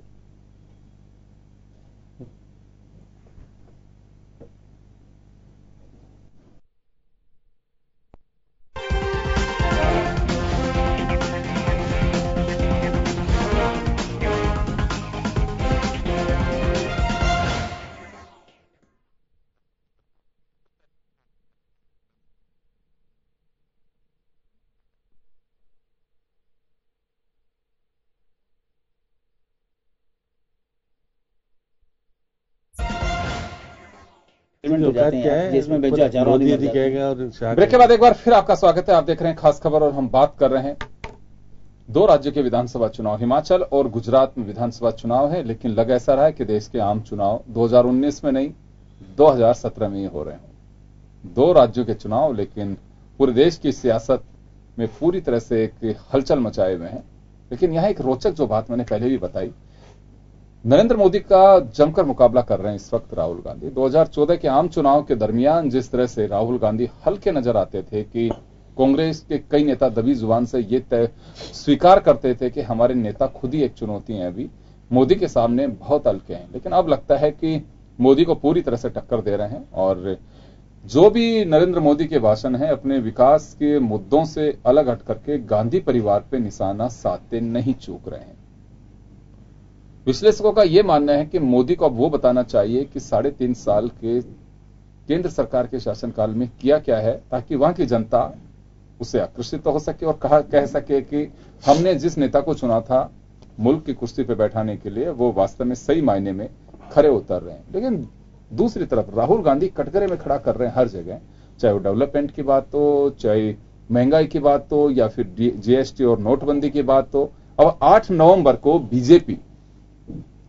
Speaker 1: ब्रेक के बाद एक बार फिर आपका स्वागत है। आप देख रहे हैं खास खबर और हम बात कर रहे हैं 2 राज्यों के विधानसभा चुनाव, हिमाचल और गुजरात में विधानसभा चुनाव है, लेकिन लग ऐसा रहा है कि देश के आम चुनाव 2019 में नहीं 2017 में ही हो रहे हैं। 2 राज्यों के चुनाव, लेकिन पूरे देश की सियासत में पूरी तरह से एक हलचल मचाए हुए हैं। लेकिन यहां एक रोचक जो बात मैंने पहले भी बताई, नरेंद्र मोदी का जमकर मुकाबला कर रहे हैं इस वक्त राहुल गांधी। 2014 के आम चुनाव के दरमियान जिस तरह से राहुल गांधी हल्के नजर आते थे कि कांग्रेस के कई नेता दबी जुबान से ये तय स्वीकार करते थे कि हमारे नेता खुद ही एक चुनौती हैं, अभी मोदी के सामने बहुत हल्के हैं। लेकिन अब लगता है कि मोदी को पूरी तरह से टक्कर दे रहे हैं और जो भी नरेंद्र मोदी के भाषण हैं अपने विकास के मुद्दों से अलग हट करके गांधी परिवार पे निशाना साधते नहीं चूक रहे हैं। विश्लेषकों का यह मानना है कि मोदी को अब वो बताना चाहिए कि 3.5 साल के केंद्र सरकार के शासनकाल में किया क्या है, ताकि वहां की जनता उससे आकर्षित हो सके और कह सके कि हमने जिस नेता को चुना था मुल्क की कुर्सी पर बैठाने के लिए, वो वास्तव में सही मायने में खरे उतर रहे हैं। लेकिन दूसरी तरफ राहुल गांधी कटघरे में खड़ा कर रहे हैं हर जगह, चाहे वो डेवलपमेंट की बात हो, चाहे महंगाई की बात हो, या फिर जीएसटी और नोटबंदी की बात हो। अब 8 नवंबर को बीजेपी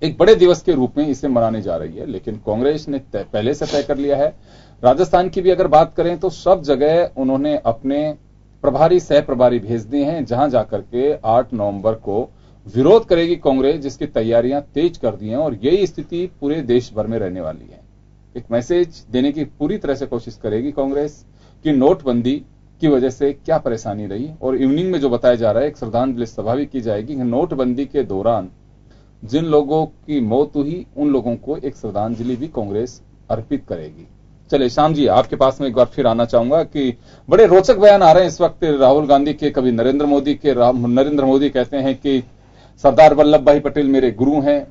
Speaker 1: एक बड़े दिवस के रूप में इसे मनाने जा रही है, लेकिन कांग्रेस ने पहले से तय कर लिया है। राजस्थान की भी अगर बात करें तो सब जगह उन्होंने अपने प्रभारी सह प्रभारी भेज दिए हैं, जहां जाकर के 8 नवंबर को विरोध करेगी कांग्रेस, जिसकी तैयारियां तेज कर दी हैं और यही स्थिति पूरे देश भर में रहने वाली है। एक मैसेज देने की पूरी तरह से कोशिश करेगी कांग्रेस कि नोटबंदी की वजह से क्या परेशानी रही, और इवनिंग में जो बताया जा रहा है एक श्रद्धांजलि सभा भी की जाएगी कि नोटबंदी के दौरान जिन लोगों की मौत हुई उन लोगों को एक श्रद्धांजलि भी कांग्रेस अर्पित करेगी। चलिए श्याम जी, आपके पास में एक बार फिर आना चाहूंगा कि बड़े रोचक बयान आ रहे हैं इस वक्त राहुल गांधी के, कभी नरेंद्र मोदी के। नरेंद्र मोदी कहते हैं कि सरदार वल्लभ भाई पटेल मेरे गुरु हैं,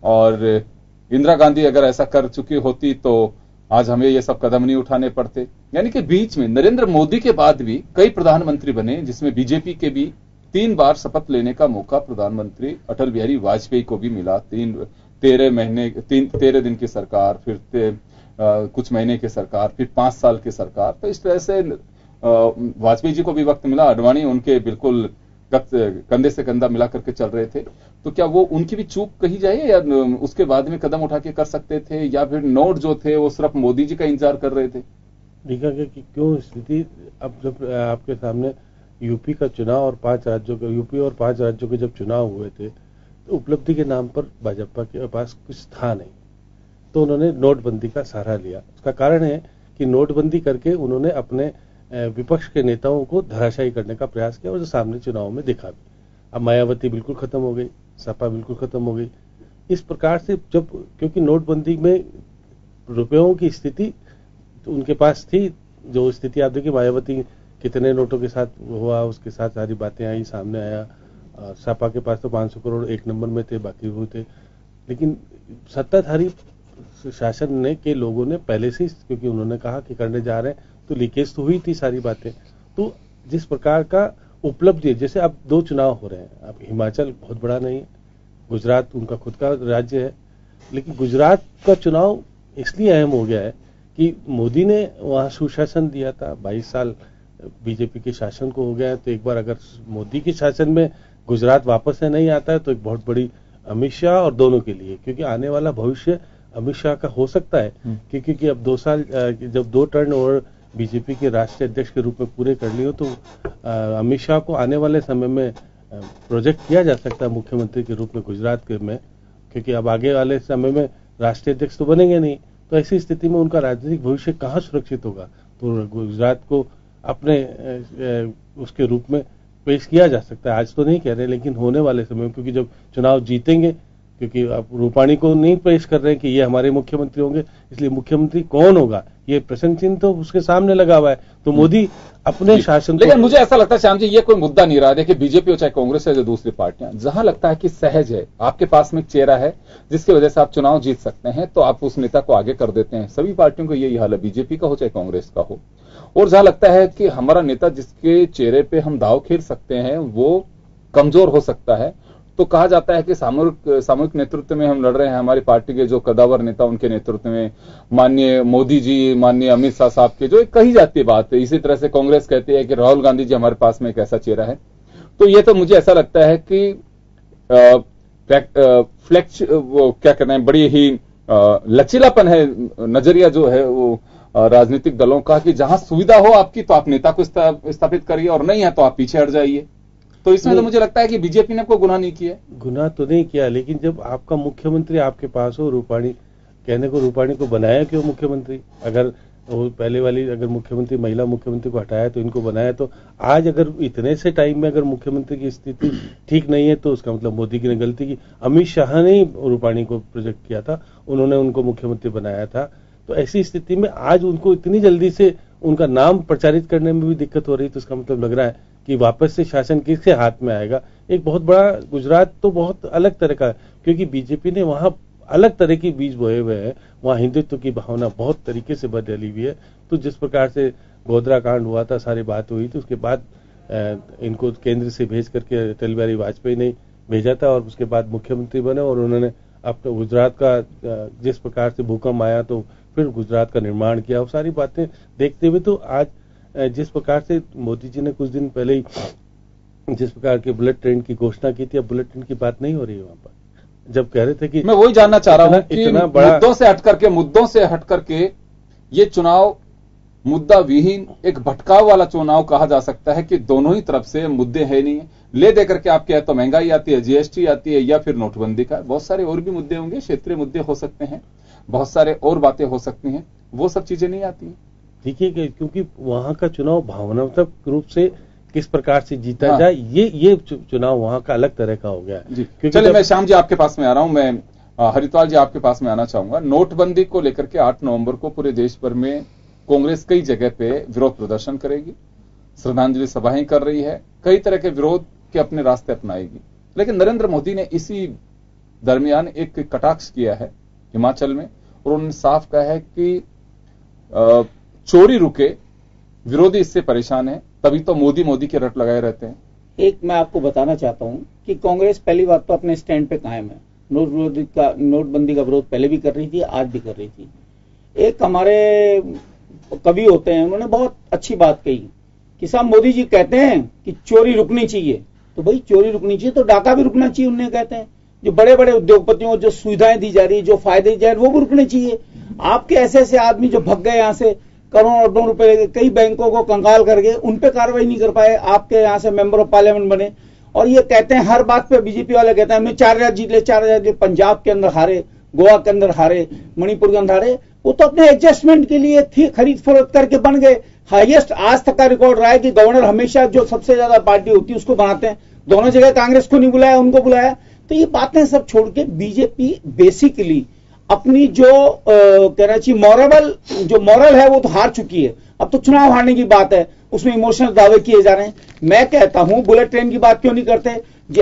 Speaker 1: और इंदिरा गांधी अगर ऐसा कर चुकी होती तो आज हमें ये सब कदम नहीं उठाने पड़ते। यानी कि बीच में नरेंद्र मोदी के बाद भी कई प्रधानमंत्री बने, जिसमें बीजेपी के भी 3 बार शपथ लेने का मौका प्रधानमंत्री अटल बिहारी वाजपेयी को भी मिला। 13 दिन की सरकार, फिर कुछ महीने की सरकार, फिर 5 साल की सरकार। तो इस तरह से वाजपेयी जी को भी वक्त मिला, आडवाणी उनके बिल्कुल कंधे से कंधा मिला करके चल रहे थे। तो क्या वो उनकी भी चूक कही जाए, या उसके बाद में कदम उठा के कर सकते थे, या फिर नोट जो थे वो सिर्फ मोदी जी का इंतजार कर रहे थे?
Speaker 5: देखा गया कि क्यों स्थिति, अब जब आपके सामने यूपी का चुनाव और 5 राज्यों का, यूपी और 5 राज्यों के जब चुनाव हुए थे तो उपलब्धि के नाम पर भाजपा के पास कुछ था नहीं, तो उन्होंने नोटबंदी का सहारा लिया। उसका कारण है कि नोटबंदी करके उन्होंने अपने विपक्ष के नेताओं को धराशायी करने का प्रयास किया, और जो सामने चुनाव में दिखा भी। अब मायावती बिल्कुल खत्म हो गई, सपा बिल्कुल खत्म हो गई। इस प्रकार से जब, क्योंकि नोटबंदी में रुपयों की स्थिति तो उनके पास थी, जो स्थिति आप देखिए मायावती कितने नोटों के साथ हुआ, उसके साथ सारी बातें आई, सामने आया। सपा के पास तो 500 करोड़ एक नंबर में थे, बाकी वो थे। लेकिन सत्ताधारी शासन ने के लोगों ने पहले से, क्योंकि उन्होंने कहा कि करने जा रहे हैं, तो लीकेज तो हुई थी सारी बातें। तो जिस प्रकार का उपलब्धि, जैसे अब 2 चुनाव हो रहे हैं, अब हिमाचल बहुत बड़ा नहीं है, गुजरात उनका खुद का राज्य है, लेकिन गुजरात का चुनाव इसलिए अहम हो गया है कि मोदी ने वहां सुशासन दिया था। 22 साल बीजेपी के शासन को हो गया है, तो एक बार अगर मोदी के शासन में गुजरात वापस से नहीं आता है तो एक बहुत बड़ी अमित शाह और दोनों के लिए, क्योंकि आने वाला भविष्य अमित शाह का हो सकता है, क्योंकि अब 2 साल जब 2 टर्न ओवर बीजेपी के राष्ट्रीय अध्यक्ष के रूप में पूरे कर लिए हो, तो अमित शाह को आने वाले समय में प्रोजेक्ट किया जा सकता है मुख्यमंत्री के रूप में गुजरात के में, क्योंकि अब आगे वाले समय में राष्ट्रीय अध्यक्ष तो बनेंगे नहीं। तो ऐसी स्थिति में उनका राजनीतिक भविष्य कहाँ सुरक्षित होगा? तो गुजरात को अपने उसके रूप में पेश किया जा सकता है। आज तो नहीं कह रहे, लेकिन होने वाले समय में, क्योंकि जब चुनाव जीतेंगे, क्योंकि आप रूपाणी को नहीं पेश कर रहे हैं कि ये हमारे मुख्यमंत्री होंगे, इसलिए मुख्यमंत्री कौन होगा ये प्रश्न चिन्ह तो उसके सामने लगा हुआ है। तो मोदी अपने शासन,
Speaker 1: लेकिन मुझे ऐसा लगता है श्याम जी, ये कोई मुद्दा नहीं रहा। देखिए बीजेपी हो चाहे कांग्रेस है, जो दूसरी पार्टियां, जहां लगता है कि सहज है, आपके पास में एक चेहरा है जिसकी वजह से आप चुनाव जीत सकते हैं, तो आप उस नेता को आगे कर देते हैं। सभी पार्टियों को यही हाल है, बीजेपी का हो चाहे कांग्रेस का हो। और जहां लगता है कि हमारा नेता जिसके चेहरे पे हम दाव खेल सकते हैं वो कमजोर हो सकता है, तो कहा जाता है कि सामूहिक नेतृत्व में हम लड़ रहे हैं। हमारी पार्टी के जो कदावर नेता, उनके नेतृत्व में माननीय मोदी जी, माननीय अमित शाह साहब के, जो एक कही जाती है बात है। इसी तरह से कांग्रेस कहती है कि राहुल गांधी जी हमारे पास में एक ऐसा चेहरा है। तो ये तो मुझे ऐसा लगता है कि फ्लेक्स, वो क्या कहते हैं, बड़ी ही लचीलापन है नजरिया जो है वो राजनीतिक दलों का, कि जहां सुविधा हो आपकी तो आप नेता को स्थापित करिए, और नहीं है तो आप पीछे हट जाइए। तो इसमें तो मुझे लगता है कि बीजेपी ने कोई गुनाह नहीं किया।
Speaker 5: गुनाह तो नहीं किया, लेकिन जब आपका मुख्यमंत्री आपके पास हो, रूपाणी कहने को रूपाणी को बनाया क्यों मुख्यमंत्री? अगर वो पहले वाली अगर मुख्यमंत्री, महिला मुख्यमंत्री को हटाया तो इनको बनाया, तो आज अगर इतने से टाइम में अगर मुख्यमंत्री की स्थिति ठीक नहीं है तो उसका मतलब मोदी की ने गलती की। अमित शाह ने रूपाणी को प्रोजेक्ट किया था, उन्होंने उनको मुख्यमंत्री बनाया था। तो ऐसी स्थिति में आज उनको इतनी जल्दी से उनका नाम प्रचारित करने में भी दिक्कत हो रही, तो उसका मतलब लग रहा है कि वापस से शासन किसके हाथ में आएगा। एक बहुत बड़ा, गुजरात तो बहुत अलग तरह का, क्योंकि बीजेपी ने वहां अलग तरह की बीज बोए हुए हैं, वहां हिंदुत्व की भावना बहुत तरीके से बदली हुई है। तो जिस प्रकार से गोधरा कांड हुआ था, सारी बात हुई थी, उसके बाद इनको केंद्र से भेज करके अटल बिहारी वाजपेयी ने भेजा था, और उसके बाद मुख्यमंत्री बने, और उन्होंने अपने गुजरात का जिस प्रकार से भूकंप आया तो फिर गुजरात का निर्माण किया। वो सारी बातें देखते हुए तो आज जिस प्रकार से मोदी जी ने कुछ दिन पहले ही जिस प्रकार के बुलेट ट्रेन की घोषणा की थी, अब बुलेट ट्रेन की बात नहीं हो रही है वहां पर। जब कह रहे थे कि
Speaker 1: मैं वही जानना चाह रहा हूं कि मुद्दों से हट करके ये चुनाव मुद्दा विहीन एक भटकाव वाला चुनाव कहा जा सकता है कि दोनों ही तरफ से मुद्दे है नहीं, ले दे करके आपके या तो महंगाई आती है, जीएसटी आती है, या फिर नोटबंदी का, बहुत सारे और भी मुद्दे होंगे, क्षेत्रीय मुद्दे हो सकते हैं, बहुत सारे और बातें हो सकती हैं, वो सब चीजें नहीं आती हैं।
Speaker 5: देखिए, क्योंकि वहां का चुनाव भावनात्मक रूप से किस प्रकार से जीता जाए, ये चुनाव वहां का अलग तरह का हो गया है।
Speaker 1: चलिए, मैं श्याम जी आपके पास में आ रहा हूं, मैं हरिद्वार जी आपके पास में आना चाहूंगा। नोटबंदी को लेकर के 8 नवंबर को पूरे देश भर में कांग्रेस कई जगह पे विरोध प्रदर्शन करेगी, श्रद्धांजलि सभाएं कर रही है, कई तरह के विरोध के अपने रास्ते अपनाएगी। लेकिन नरेंद्र मोदी ने इसी दरमियान एक कटाक्ष किया है हिमाचल में, और उन्होंने साफ कहा है कि चोरी रुके, विरोधी इससे परेशान है, तभी तो मोदी के रट लगाए रहते हैं।
Speaker 7: एक मैं आपको बताना चाहता हूं कि कांग्रेस पहली बात तो अपने स्टैंड पे कायम है। नोटबंदी का विरोध पहले भी कर रही थी, आज भी कर रही थी। एक हमारे कवि होते हैं, उन्होंने बहुत अच्छी बात कही कि साहब मोदी जी कहते हैं कि चोरी रुकनी चाहिए, तो भाई चोरी रुकनी चाहिए तो डाका भी रुकना चाहिए। उन्हें कहते हैं जो बड़े बड़े उद्योगपतियों को जो सुविधाएं दी जा रही है, जो फायदे दी जा रहे, वो भी रुकने चाहिए। आपके ऐसे ऐसे आदमी जो भग गए यहाँ से, करोड़ों रुपए लेके कई बैंकों को कंगाल करके, उन पे कार्रवाई नहीं कर पाए, आपके यहाँ से मेंबर ऑफ पार्लियामेंट बने, और ये कहते हैं हर बात पे बीजेपी वाले कहते हैं हमने 4,000 जीत ले, 4,000 जीत ले। पंजाब के अंदर हारे, गोवा के अंदर हारे, मणिपुर के अंदर हारे, वो तो अपने एडजस्टमेंट के लिए थी, खरीद फरोख्त करके बन गए। हाईएस्ट आज तक का रिकॉर्ड रहा है कि गवर्नर हमेशा जो सबसे ज्यादा पार्टी होती है उसको बनाते हैं। दोनों जगह कांग्रेस को नहीं बुलाया, उनको बुलाया। तो ये बातें सब छोड़ के बीजेपी बेसिकली अपनी जो कहना चाहिए मॉरल है वो तो हार चुकी है। अब तो चुनाव हारने की बात है, उसमें इमोशनल दावे किए जा रहे हैं। मैं कहता हूं बुलेट ट्रेन की बात क्यों नहीं करते,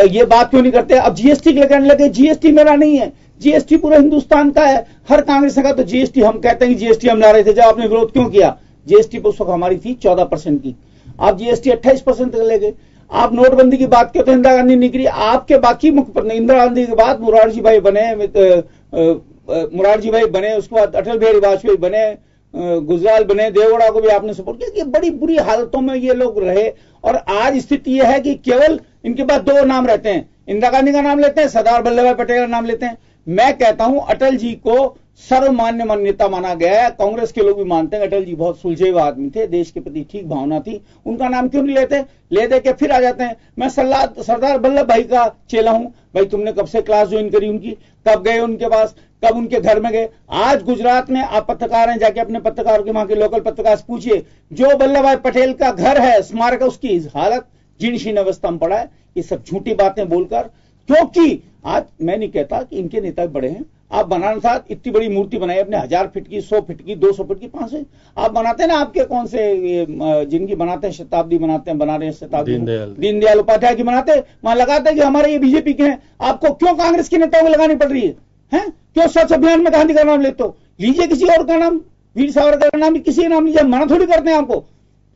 Speaker 7: ये बात क्यों नहीं करते। अब जीएसटी लगाने लगे, जीएसटी मेरा नहीं है, जीएसटी पूरे हिंदुस्तान का है। हर कांग्रेस ने कहा तो जीएसटी, हम कहते हैं कि जीएसटी हम ला रहे थे, जब आपने विरोध क्यों किया। जीएसटी उस वक्त हमारी थी 14% की, आप जीएसटी 28% तक ले गए। आप नोटबंदी की बात करते, इंदिरा गांधी निकली, आपके बाकी मुख्य इंदिरा गांधी के बाद मुरारजी भाई बने, उसके बाद अटल बिहारी वाजपेयी बने, गुजराल बने, देवगौड़ा को भी आपने सपोर्ट किया। कि बड़ी बुरी हालतों में ये लोग रहे, और आज स्थिति यह है कि केवल इनके पास 2 नाम रहते हैं, इंदिरा गांधी का नाम लेते हैं, सरदार वल्लभ भाई पटेल का नाम लेते हैं। मैं कहता हूं अटल जी को सर्वमान्य मान्यता माना गया है, कांग्रेस के लोग भी मानते हैं अटल जी बहुत सुलझे हुए आदमी थे, देश के प्रति ठीक भावना थी। उनका नाम क्यों नहीं लेते, ले दे के फिर आ जाते हैं। मैं सरदार वल्लभ भाई का चेला हूं, भाई तुमने कब से क्लास ज्वाइन करी उनकी, कब गए उनके पास, कब उनके घर में गए। आज गुजरात में आप पत्रकार हैं, जाके अपने पत्रकार के वहां के लोकल पत्रकार से पूछिए, जो वल्लभ भाई पटेल का घर है स्मारक, उसकी हालत जीर्ण शीर्ण अवस्था में पड़ा है। ये सब झूठी बातें बोलकर, क्योंकि आज मैं नहीं कहता कि इनके नेता बड़े हैं, आप बनाना था इतनी बड़ी मूर्ति बनाई अपने 1000 फीट की, 100 फीट की, 200 फीट की, 500 आप बनाते हैं ना, आपके कौन से जिनकी बनाते हैं, शताब्दी बनाते हैं, बना रहे हैं शताब्दी, दीनदयाल उपाध्याय की बनाते हैं, वहां लगाते हैं कि हमारे ये बीजेपी के हैं। आपको क्यों कांग्रेस के नेताओं को लगानी पड़ रही है? क्यों स्वच्छ अभियान में गांधी का नाम लेते हो? लीजिए किसी और का नाम, वीर सावरकर का नाम, किसी का नाम लीजिए, मना थोड़ी करते हैं आपको।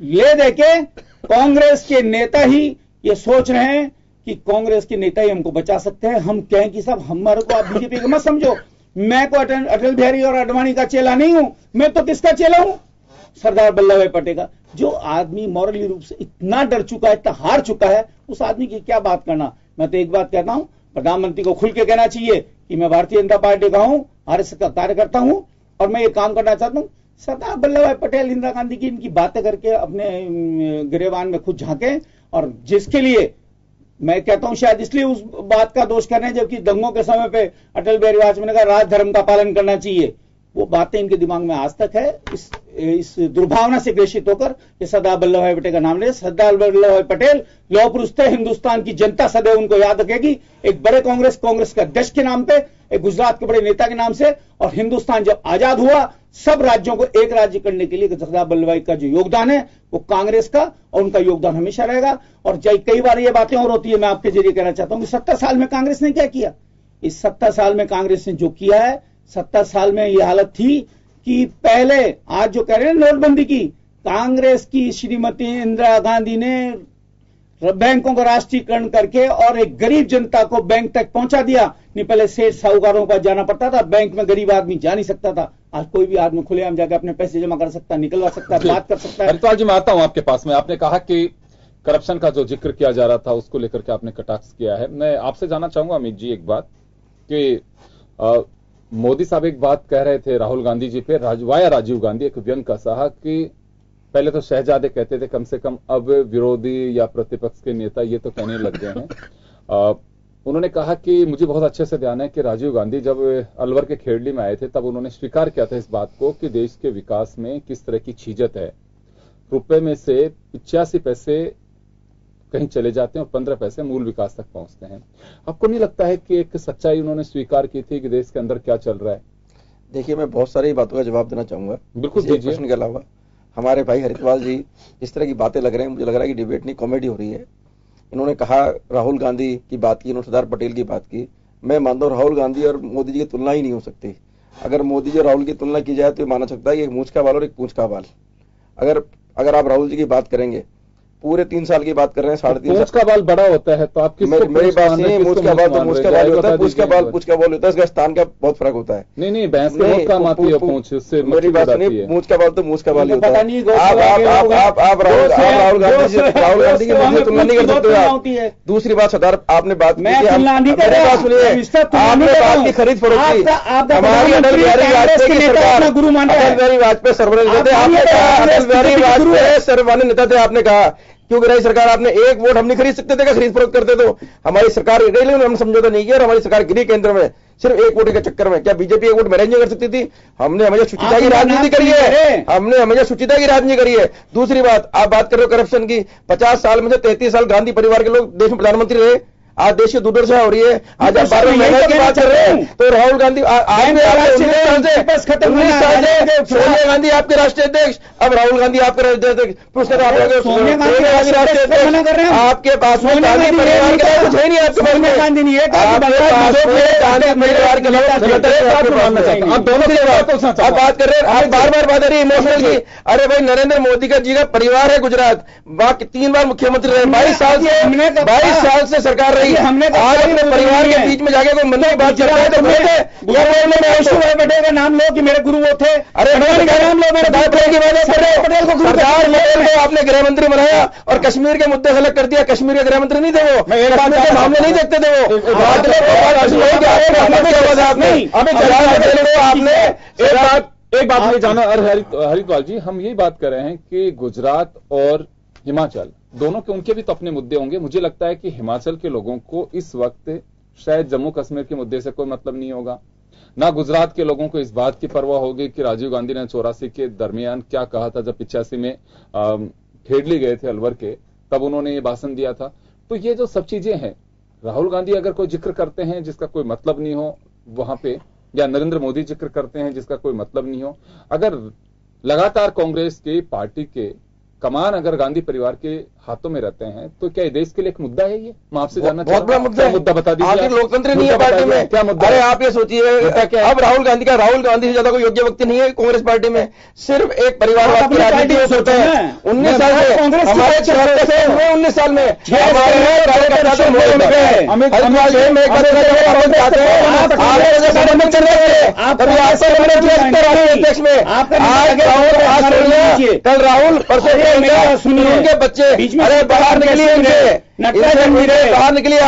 Speaker 7: ले दे के कांग्रेस के नेता ही ये सोच रहे हैं कि कांग्रेस के नेता ही हमको बचा सकते हैं। हम कहें कि साहब हमारे को आप बीजेपी का मत समझो, मैं को अटल बिहारी और आडवाणी का चेला नहीं हूं, मैं तो किसका चेला हूं, सरदार वल्लभ भाई पटेल का। जो आदमी मॉरली रूप से इतना डर चुका है, इतना हार चुका है, उस आदमी की क्या बात करना। मैं तो एक बात कहता हूं, प्रधानमंत्री को खुल के कहना चाहिए कि मैं भारतीय जनता पार्टी का हूं, आरएसएस का कार्यकर्ता हूं, और मैं ये काम करना चाहता हूं। सरदार वल्लभ भाई पटेल, इंदिरा गांधी की इनकी बातें करके अपने गिरेबान में खुद झांके, और जिसके लिए मैं कहता हूं शायद इसलिए उस बात का दोष कर रहे हैं, जबकि दंगों के समय पे अटल बिहारी वाजपेयी ने कहा राज धर्म का पालन करना चाहिए। वो बातें इनके दिमाग में आज तक है, इस दुर्भावना से ग्रसित होकर ये सरदार वल्लभ भाई पटेल का नाम ले। सरदार वल्लभ भाई पटेल लौह पुरुष थे, हिंदुस्तान की जनता सदैव उनको याद रखेगी, एक बड़े कांग्रेस के अध्यक्ष के नाम पे, एक गुजरात के बड़े नेता के नाम से। और हिंदुस्तान जब आजाद हुआ, सब राज्यों को एक राज्य करने के लिए सरदार वल्लभ भाई का जो योगदान है वो कांग्रेस का, और उनका योगदान हमेशा रहेगा। और कई बार ये बातें और होती है, मैं आपके जरिए कहना चाहता हूं कि 70 साल में कांग्रेस ने क्या किया। इस 70 साल में कांग्रेस ने जो किया है, 70 साल में ये हालत थी कि पहले आज जो कह रहे हैं नोटबंदी की, कांग्रेस की श्रीमती इंदिरा गांधी ने बैंकों का राष्ट्रीयकरण करके और एक गरीब जनता को बैंक तक पहुंचा दिया। नहीं पहले सेठ साहूकारों पर जाना पड़ता था, बैंक में गरीब आदमी जा नहीं सकता था। आज कोई भी आदमी खुलेआम जाकर अपने पैसे जमा कर सकता है, निकलवा सकता है, बात कर सकता है।
Speaker 1: हरिद्वार जी मैं आता हूं आपके पास में, आपने कहा कि करप्शन का जो जिक्र किया जा रहा था उसको लेकर के आपने कटाक्ष किया है। मैं आपसे जानना चाहूंगा अमित जी एक बात कि मोदी साहब एक बात कह रहे थे राहुल गांधी जी पे, वाया राजीव गांधी, एक व्यंग का कहा कि पहले तो शहजादे कहते थे कम से कम, अब विरोधी या प्रतिपक्ष के नेता ये तो कहने लग गए हैं। उन्होंने कहा कि मुझे बहुत अच्छे से ध्यान है कि राजीव गांधी जब अलवर के खेड़ली में आए थे तब उन्होंने स्वीकार किया था इस बात को कि देश के विकास में किस तरह की छीजत है। रुपए में से 85 पैसे कहीं चले जाते हैं और 15 पैसे मूल विकास तक पहुंचते हैं। आपको नहीं लगता है कि एक सच्चाई उन्होंने स्वीकार की थी कि देश के अंदर क्या चल रहा है?
Speaker 6: देखिए, मैं बहुत सारी बातों का जवाब देना चाहूंगा।
Speaker 1: बिल्कुल
Speaker 6: इस प्रश्न के अलावा हमारे भाई हरिद्वार जी इस तरह की बातें लग रहे हैं, मुझे लग रहा है कि डिबेट नहीं कॉमेडी हो रही है। इन्होंने कहा राहुल गांधी की बात की, इन्होंने सरदार पटेल की बात की। मैं मानता हूं राहुल गांधी और मोदी जी की तुलना ही नहीं हो सकती। अगर मोदी जी और राहुल की तुलना की जाए तो ये माना सकता है एक मूंछ का बाल और एक पूंछ का बाल। अगर आप राहुल जी की बात करेंगे, पूरे 3 साल की बात कर रहे हैं, 3.5
Speaker 1: पूंछ का बाल बड़ा होता है तो आप किसको
Speaker 6: मेरी बात नहीं, मूंछ का बाल तो मूंछ का बाल होता है, पूंछ का बाल पूंछ का बाल होता है, इसका स्थान का बहुत फर्क होता है।
Speaker 1: नहीं, भैंस के बहुत काम आती है पूंछ, उससे
Speaker 6: मेरी बात नहीं, मूंछ का बाल तो मूंछ का बाल ही होता है। आप राहुल गांधी की मुझे तुलना नहीं कर सकते आप। दूसरी बात सरदार, आपने बात की, मेरी बात सुनिए, आपने बात की खरीद फरोख्त की, हमारी अटल बिहारी वाजपेयी की सरकार, अटल बिहारी वाजपेयी सर्वमान्य नेता थे, आपने कहा अटल बिहारी वाजपेयी सर्वमान्य नेता थे, आपने कहा क्योंकि रही सरकार, आपने एक वोट हम नहीं खरीद सकते थे, खरीद फरोख्त करते तो हमारी सरकार रेलवे में हम समझौता नहीं किया और हमारी सरकार गिरी केंद्र में सिर्फ एक वोट के चक्कर में। क्या बीजेपी एक वोट मैनेज नहीं कर सकती थी? हमने हमेशा शुचिता की राजनीति करी है, हमने हमेशा शुचिता की राजनीति करी है। दूसरी बात, आप बात कर रहे हो करप्शन की, 50 साल में से 33 साल गांधी परिवार के लोग देश में प्रधानमंत्री रहे। आज देश की दुर्दशा हो रही है। आज आप 12 महंगाई की बात कर रहे हैं तो राहुल गांधी आज 19 साल से सोनिया गांधी आपके राष्ट्रीय अध्यक्ष, अब राहुल गांधी आपके राष्ट्रीय अध्यक्ष, सोनिया गांधी राष्ट्रीय अध्यक्ष, आपके पास में गांधी परिवार के कुछ है नहीं, आपके पास में गांधी नहीं है, गांधी परिवार के लोग। आप दोनों की बात कर रहे हैं, आप बार बात रही इमोशनल की। अरे भाई, नरेंद्र मोदी का जी का परिवार है गुजरात, 3 बार मुख्यमंत्री रहे, 22 साल से सरकार हमने आज अपने परिवार के बीच में जाके कोई मंदिर की बात करते हैं तो भाई पटेल का नाम लो कि मेरे गुरु वो थे। अरे नाम लो, मेरे सरदार पटेल की बात कर रहे हो। सरदार पटेल को आपने गृह मंत्री बनाया और कश्मीर के मुद्दे अलग कर दिया। कश्मीर के गृह मंत्री नहीं थे वो, मामले नहीं देखते थे वो। आपने
Speaker 1: एक बात मुझे जाना, हरिद्वार जी, हम यही बात कर रहे हैं कि गुजरात और हिमाचल दोनों के उनके भी तो अपने मुद्दे होंगे। मुझे लगता है कि हिमाचल के लोगों को इस वक्त शायद जम्मू कश्मीर के मुद्दे से कोई मतलब नहीं होगा, ना गुजरात के लोगों को इस बात की परवाह होगी कि राजीव गांधी ने 84 के दरमियान क्या कहा था जब 85 में खेड़ली गए थे अलवर के, तब उन्होंने ये भाषण दिया था। तो ये जो सब चीजें हैं, राहुल गांधी अगर कोई जिक्र करते हैं जिसका कोई मतलब नहीं हो वहां पे, या नरेंद्र मोदी जिक्र करते हैं जिसका कोई मतलब नहीं हो, अगर लगातार कांग्रेस की पार्टी के कमान अगर गांधी परिवार के हाथों में रहते हैं तो क्या देश के लिए एक मुद्दा है? ये मैं आपसे जानना
Speaker 6: बहुत बड़ा मुद्दा है।
Speaker 1: मुद्दा बता दीजिए।
Speaker 6: आखिर लोकतंत्र नहीं है पार्टी में, क्या मुद्दा? अरे आप ये सोचिए, अब राहुल गांधी से ज्यादा कोई योग्य व्यक्ति नहीं है कांग्रेस पार्टी में। सिर्फ एक परिवारवाद की राजनीति हो सकता है। 19 साल से हमारे 19 साल में कल राहुल उनके बच्चे अरे बाहर निकलिए, बाहर निकलिए,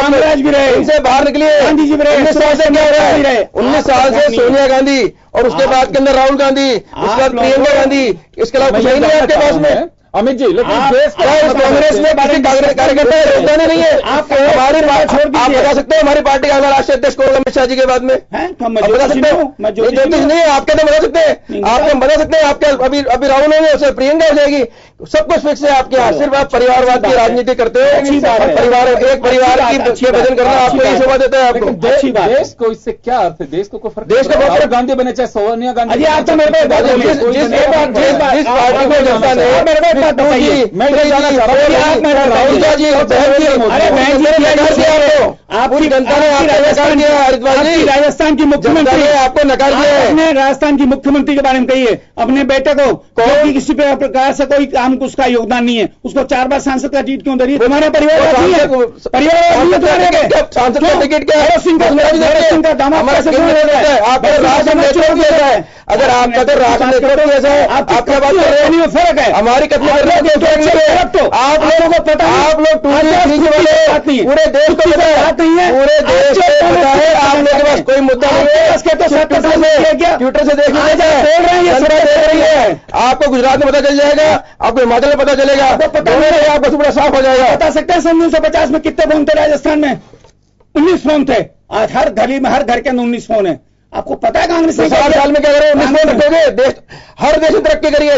Speaker 6: इनसे बाहर निकलिए। 19 साल से क्या हो रहा है? 19 साल से सोनिया गांधी और उसके बाद के अंदर राहुल गांधी, उसके बाद प्रियंका गांधी, इसके अलावा कुछ नहीं है आपके पास में। अमित जी, लेकिन कांग्रेस में कार्यकर्ता योगदान नहीं है। हमारी बात छोड़ दीजिए, आप बता सकते हैं हमारी पार्टी का राष्ट्रीय अध्यक्ष कौन? अमित शाह जी के बाद में बता सकते हैं? ज्योतिष नहीं है, आपके तो बता सकते हैं, आपको बता सकते हैं। आपके अभी राहुल होंगे, उससे प्रियंका हो जाएगी, सब कुछ फिक्स है आपके यहाँ। सिर्फ आप परिवारवाद की राजनीति करते हो, परिवार एक परिवार की भजन करना आपको ये शोभा देता है। आपको
Speaker 1: देश को इससे क्या अर्थ है? देश को फर्क, देश का राहुल गांधी बने चाहे सोनिया गांधी, आप तो मेरे
Speaker 6: जिस पार्टी को जनता ने मैं जाना चाह रहा हूँ राहुल जी, आप पूरी जनता ने नकार दिया। हरिद्वार जी, राजस्थान की मुख्यमंत्री ने आपको नकार दिया है। राजस्थान की मुख्यमंत्री के बारे में कहिए अपने बेटे को किसी प्रकार से कोई काम उसका योगदान नहीं है, उसको 4 बार सांसद का टिकट क्यों दे रही है? तुम्हारे परिवार सांसद का टिकट क्या है? सिंह का दामाद अगर आपका तो राष्ट्र नेतृत्व जैसा है, आप क्या बात कर रहे हैं? फर्क है हमारी कितनी
Speaker 7: आप लोगों को पता है, आप लोग
Speaker 6: पूरे देश को पता है, पूरे देश को पता है, आप लोगों के पास कोई मुद्दा नहीं है। ट्विटर से देख रही है, आपको गुजरात में पता चल जाएगा, आपको हिमाचल में पता चलेगा, आपको पूरा साफ हो जाएगा।
Speaker 7: बता सकते हैं सन 1950 में कितने फोन थे राजस्थान में? 19 फोन थे। आज हर गली में, हर घर के अंदर 19 फोन है। आपको पता है कांग्रेस ने
Speaker 6: 7 साल में क्या करो? 19 फोन रखोगे? देश, हर देश तरक्की करी है।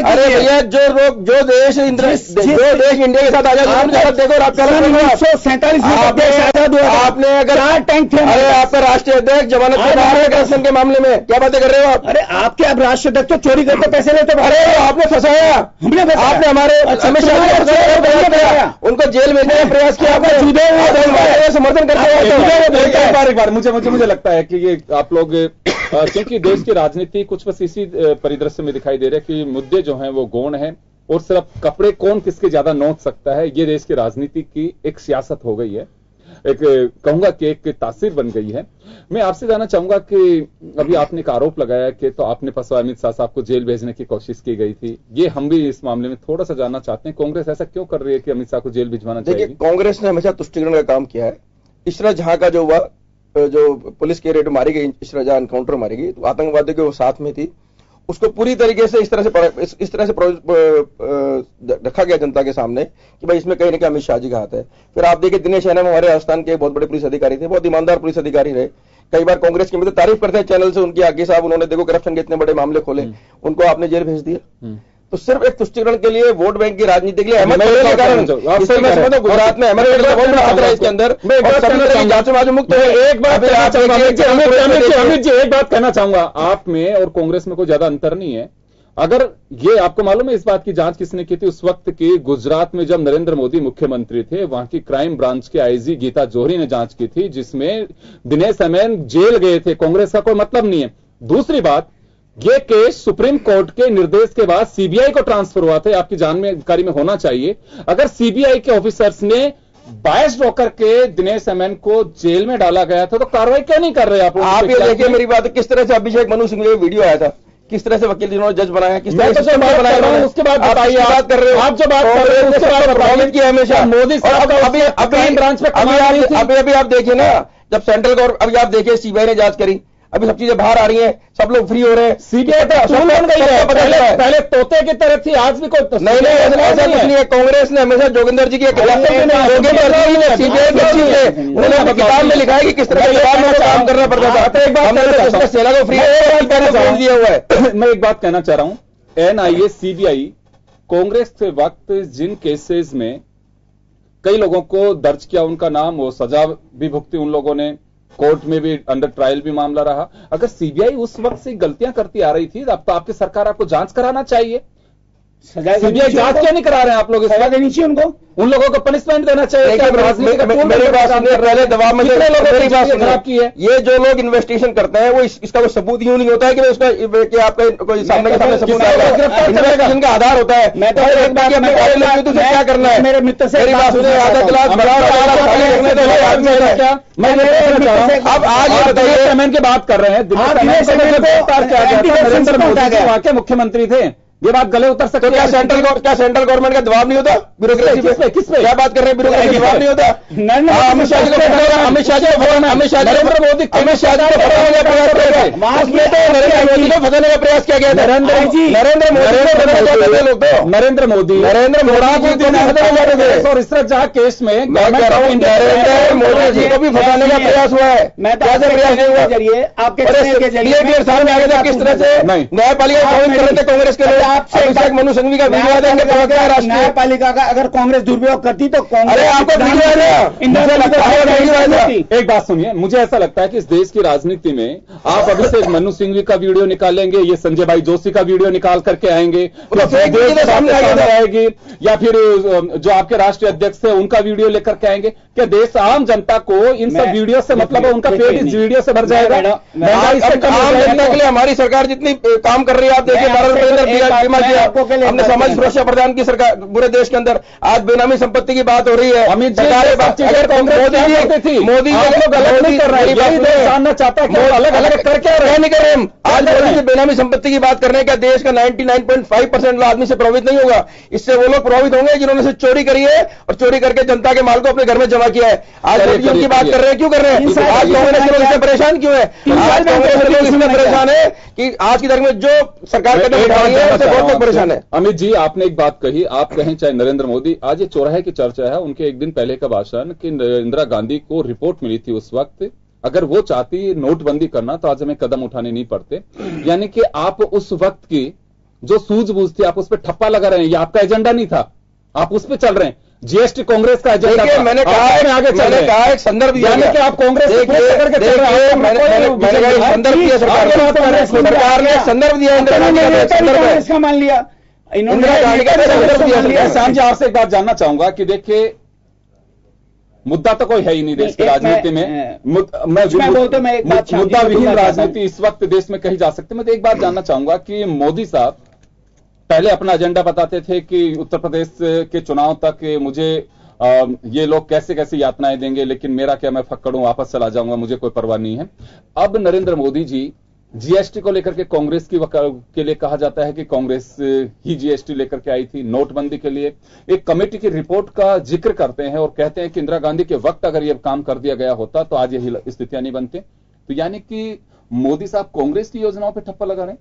Speaker 6: अरे भैया, जो देश इंडिया के साथ आजाद, देखो आपने अगर टैंक थे, अरे आपका राष्ट्रीय अध्यक्ष जमानत पे बाहर है करप्शन के मामले में, क्या बातें कर रहे हो आप?
Speaker 7: अरे आपके अब राष्ट्रीय अध्यक्ष तो चोरी करते पैसे लेते,
Speaker 6: अरे आपने फंसाया, आपने हमारे अमित शाह उनको जेल भेजने का प्रयास किया, आपने समर्थन करते।
Speaker 1: मुझे लगता है कि ये आप लोग क्योंकि देश की राजनीति कुछ बस इसी परिदृश्य में दिखाई दे रहा है कि मुद्दे जो हैं वो गौण हैं और सिर्फ कपड़े कौन किसके ज्यादा नोच सकता है, ये देश की राजनीति की एक सियासत हो गई है, एक कहूंगा कि एक तासीर बन गई है। मैं आपसे जानना चाहूंगा कि अभी आपने एक आरोप लगाया कि तो आपने फंसा अमित शाह साहब को जेल भेजने की कोशिश की गई थी, ये हम भी इस मामले में थोड़ा सा जानना चाहते हैं, कांग्रेस ऐसा क्यों कर रही है कि अमित शाह को जेल भिजवाना चाहिए?
Speaker 6: देखिए, कांग्रेस ने हमेशा तुष्टिकरण का काम किया है। इशरा जहां का जो हुआ, जो पुलिस के रेड मारी गई, इशरा जहां एनकाउंटर मारी गई, तो आतंकवादियों के वो साथ में थी, उसको पूरी तरीके से इस तरह से रखा गया जनता के सामने कि भाई इसमें कहीं ना कहीं अमित शाह जी का हाथ है। फिर आप देखिए, दिनेश शर्मा हमारे राजस्थान के बहुत बड़े पुलिस अधिकारी थे, बहुत ईमानदार पुलिस अधिकारी रहे, कई बार कांग्रेस की मतलब तारीफ करते हैं चैनल से उनकी, आगे साहब उन्होंने देखो करप्शन के इतने बड़े मामले खोले, उनको आपने जेल भेज दिया। तो सिर्फ एक तुष्टिकरण के लिए, वोट बैंक की राजनीति के लिए अहमद के कारण गुजरात में अहमद बहुत बड़ा खतरा है इसके अंदर, जांच में मुक्त है।
Speaker 1: एक बात अमित जी, एक बात कहना चाहूंगा, आप में और कांग्रेस में कोई ज्यादा अंतर नहीं है। अगर ये आपको मालूम है इस बात की जांच किसने की थी उस वक्त की? गुजरात में जब नरेंद्र मोदी मुख्यमंत्री थे, वहां की क्राइम ब्रांच के आईजी गीता जोहरी ने जांच की थी, जिसमें दिनेश एमएन जेल गए थे। कांग्रेस का कोई मतलब नहीं है। दूसरी बात, ये केस सुप्रीम कोर्ट के निर्देश के बाद सीबीआई को ट्रांसफर हुआ था, आपकी जानकारी में होना चाहिए। अगर सीबीआई के ऑफिसर्स ने बायस्ड होकर के दिनेश एमएन को जेल में डाला गया था, तो कार्रवाई क्यों नहीं कर रहे आप?
Speaker 6: ये देखिए मेरी बात, किस तरह से अभिषेक मनु सिंह का वीडियो आया था, किस तरह से वकील जिन्होंने जज बनाया, किस तरह से बनाया, उसके बाद बताइए। बात कर रहे हो आप, जो बात कर रहे हो उसके बाद प्रभावित किया हमेशा मोदी साहब का। अभी ब्रांच में अभी आप देखिए ना, जब सेंट्रल गवर्नमेंट, अभी आप देखिए सीबीआई ने जांच करी, अभी सब चीजें बाहर आ रही हैं, सब लोग फ्री हो रहे हैं। सीबीआई पहले तोते की तरह थी, आज भी कोई नहीं, ऐसा कुछ नहीं है। कांग्रेस ने हमेशा जोगिंदर जी की सीबीआई की चीज है, उन्होंने किताब में लिखा है कि किस तरह किताब में काम करना पड़ता था, सेना को फ्री दिया हुआ है।
Speaker 1: मैं एक बात कहना चाह रहा हूं, एनआईए सीबीआई कांग्रेस के वक्त जिन केसेस में कई लोगों को दर्ज किया, उनका नाम, वो सजा भी भुगती उन लोगों ने, कोर्ट में भी अंडर ट्रायल भी मामला रहा। अगर सीबीआई उस वक्त से गलतियां करती आ रही थी, अब तो आपकी सरकार आपको जांच कराना चाहिए। सीबीआई जांच क्यों नहीं करा रहे हैं आप लोग? सजा देनी चाहिए उनको, उन लोगों को पनिशमेंट देना चाहिए। पहले दबाव में खराब की है। ये जो लोग इन्वेस्टिगेशन करते हैं, वो इसका कोई सबूत यूं नहीं होता है कि उसका कि आपका कोई सामने के सामने सबूत इन्वेस्टिगेशन का आधार होता है। मैं तो एक बात क्या करना है, मेरे मित्र से आधा क्लास अब आज बताइए, एमएन की बात कर रहे हैं, नरेंद्र मोदी वहां के मुख्यमंत्री थे, ये बात गले उतर सकती है। क्या सेंट्रल गवर्नमेंट का दबाव नहीं होता ब्यूरोक्रेसी पे? किस पे क्या बात कर रहे हैं? ब्यूरोक्रेसी का दबाव नहीं होता? अमित शाह जी को अमित शाह जी को नरेंद्र मोदी अमित शाह जी को फंसाने का प्रयास किया गया, उसमें तो नरेंद्र मोदी को फंसाने का प्रयास किया गया था। नरेंद्र मोदी और इस तरह जहां केस में नरेंद्र मोदी जी को भी फंसाने का प्रयास हुआ है। मैं प्रयास नहीं हुआ जरिए आपके सामने आ गया किस तरह से न्यायपालिका कांग्रेस के लोग अभिषेक मनु सिंघवी का वीडियो देंगे, न्यायपालिका का अगर कांग्रेस दुरुपयोग करती तो कांग्रेस आपको एक बात सुनिए, मुझे ऐसा लगता है कि इस देश की राजनीति में आप अभिषेक मनु सिंघवी का वीडियो निकालेंगे, ये संजय भाई जोशी का वीडियो निकाल करके आएंगे, आएगी, या फिर जो आपके राष्ट्रीय अध्यक्ष थे उनका वीडियो लेकर के आएंगे। क्या देश आम जनता को इन सब वीडियो से मतलब है? उनका पेट इस वीडियो से भर जाएगा। आम जनता के लिए हमारी सरकार जितनी काम कर रही है, आप देखिए हमने समाज सुरक्षा प्रदान की सरकार पूरे देश के अंदर। आज बेनामी संपत्ति की बात हो रही है, अमित जी मोदी जी गलत नहीं कर रहे हैं, जानना चाहता है कि अलग अलग करके
Speaker 6: परवाह नहीं कर रहे हम। आज मोदी जी बेनामी संपत्ति की बात कर रहे हैं, क्या देश का 99.5% आदमी से प्रभावित नहीं होगा? इससे वो लोग प्रभावित होंगे जिन्होंने से चोरी करी है और चोरी करके जनता के माल को अपने घर में जमा किया है। आज मोदी जी उनकी बात कर रहे हैं, क्यों कर रहे हैं? आज कांग्रेस के लोग इससे परेशान क्यों है? आज कांग्रेस के लोग इसमें परेशान है कि आज की तारीख में जो सरकार कदम उठा रही है उससे बहुत लोग परेशान है।
Speaker 1: अमित जी, आपने एक बात कही, आप कहें चाहे नरेंद्र मोदी, आज ये चौराहे की चर्चा है उनके एक दिन पहले का भाषण कि इंदिरा गांधी को रिपोर्ट मिली थी उस वक्त, अगर वो चाहती नोटबंदी करना तो आज हमें कदम उठाने नहीं पड़ते। यानी कि आप उस वक्त की जो सूझबूझ थी आप उस पर ठप्पा लगा रहे हैं, ये आपका एजेंडा नहीं था, आप उस पर चल रहे हैं। जीएसटी कांग्रेस का एजेंडा था,
Speaker 6: मैंने कहा एक संदर्भ दिया,
Speaker 1: यानी कि आप कांग्रेस
Speaker 6: संदर्भ दिया, सरकार ने संदर्भ दिया, इंदिरा गांधी
Speaker 7: का मान लिया,
Speaker 6: इंदिरा गांधी का संदर्भ दिया।
Speaker 1: श्याम जी, आपसे एक बात जानना चाहूंगा कि देखिए मुद्दा तो कोई है ही नहीं देश की राजनीति में, मुद्दा विहीन राजनीति इस वक्त देश में कही जा सकती है। मैं तो एक बात जानना चाहूंगा कि मोदी साहब पहले अपना एजेंडा बताते थे कि उत्तर प्रदेश के चुनाव तक मुझे ये लोग कैसे कैसे यातनाएं देंगे, लेकिन मेरा क्या, मैं फक्कड़ हूं, वापस चला जाऊंगा, मुझे कोई परवाह नहीं है। अब नरेंद्र मोदी जी जीएसटी को लेकर के कांग्रेस के लिए कहा जाता है कि कांग्रेस ही जीएसटी लेकर के आई थी, नोटबंदी के लिए एक कमेटी की रिपोर्ट का जिक्र करते हैं और कहते हैं कि इंदिरा गांधी के वक्त अगर यह काम कर दिया गया होता तो आज यही स्थितियां नहीं बनती। तो यानी कि मोदी साहब कांग्रेस की योजनाओं पर ठप्पा लगा रहे हैं।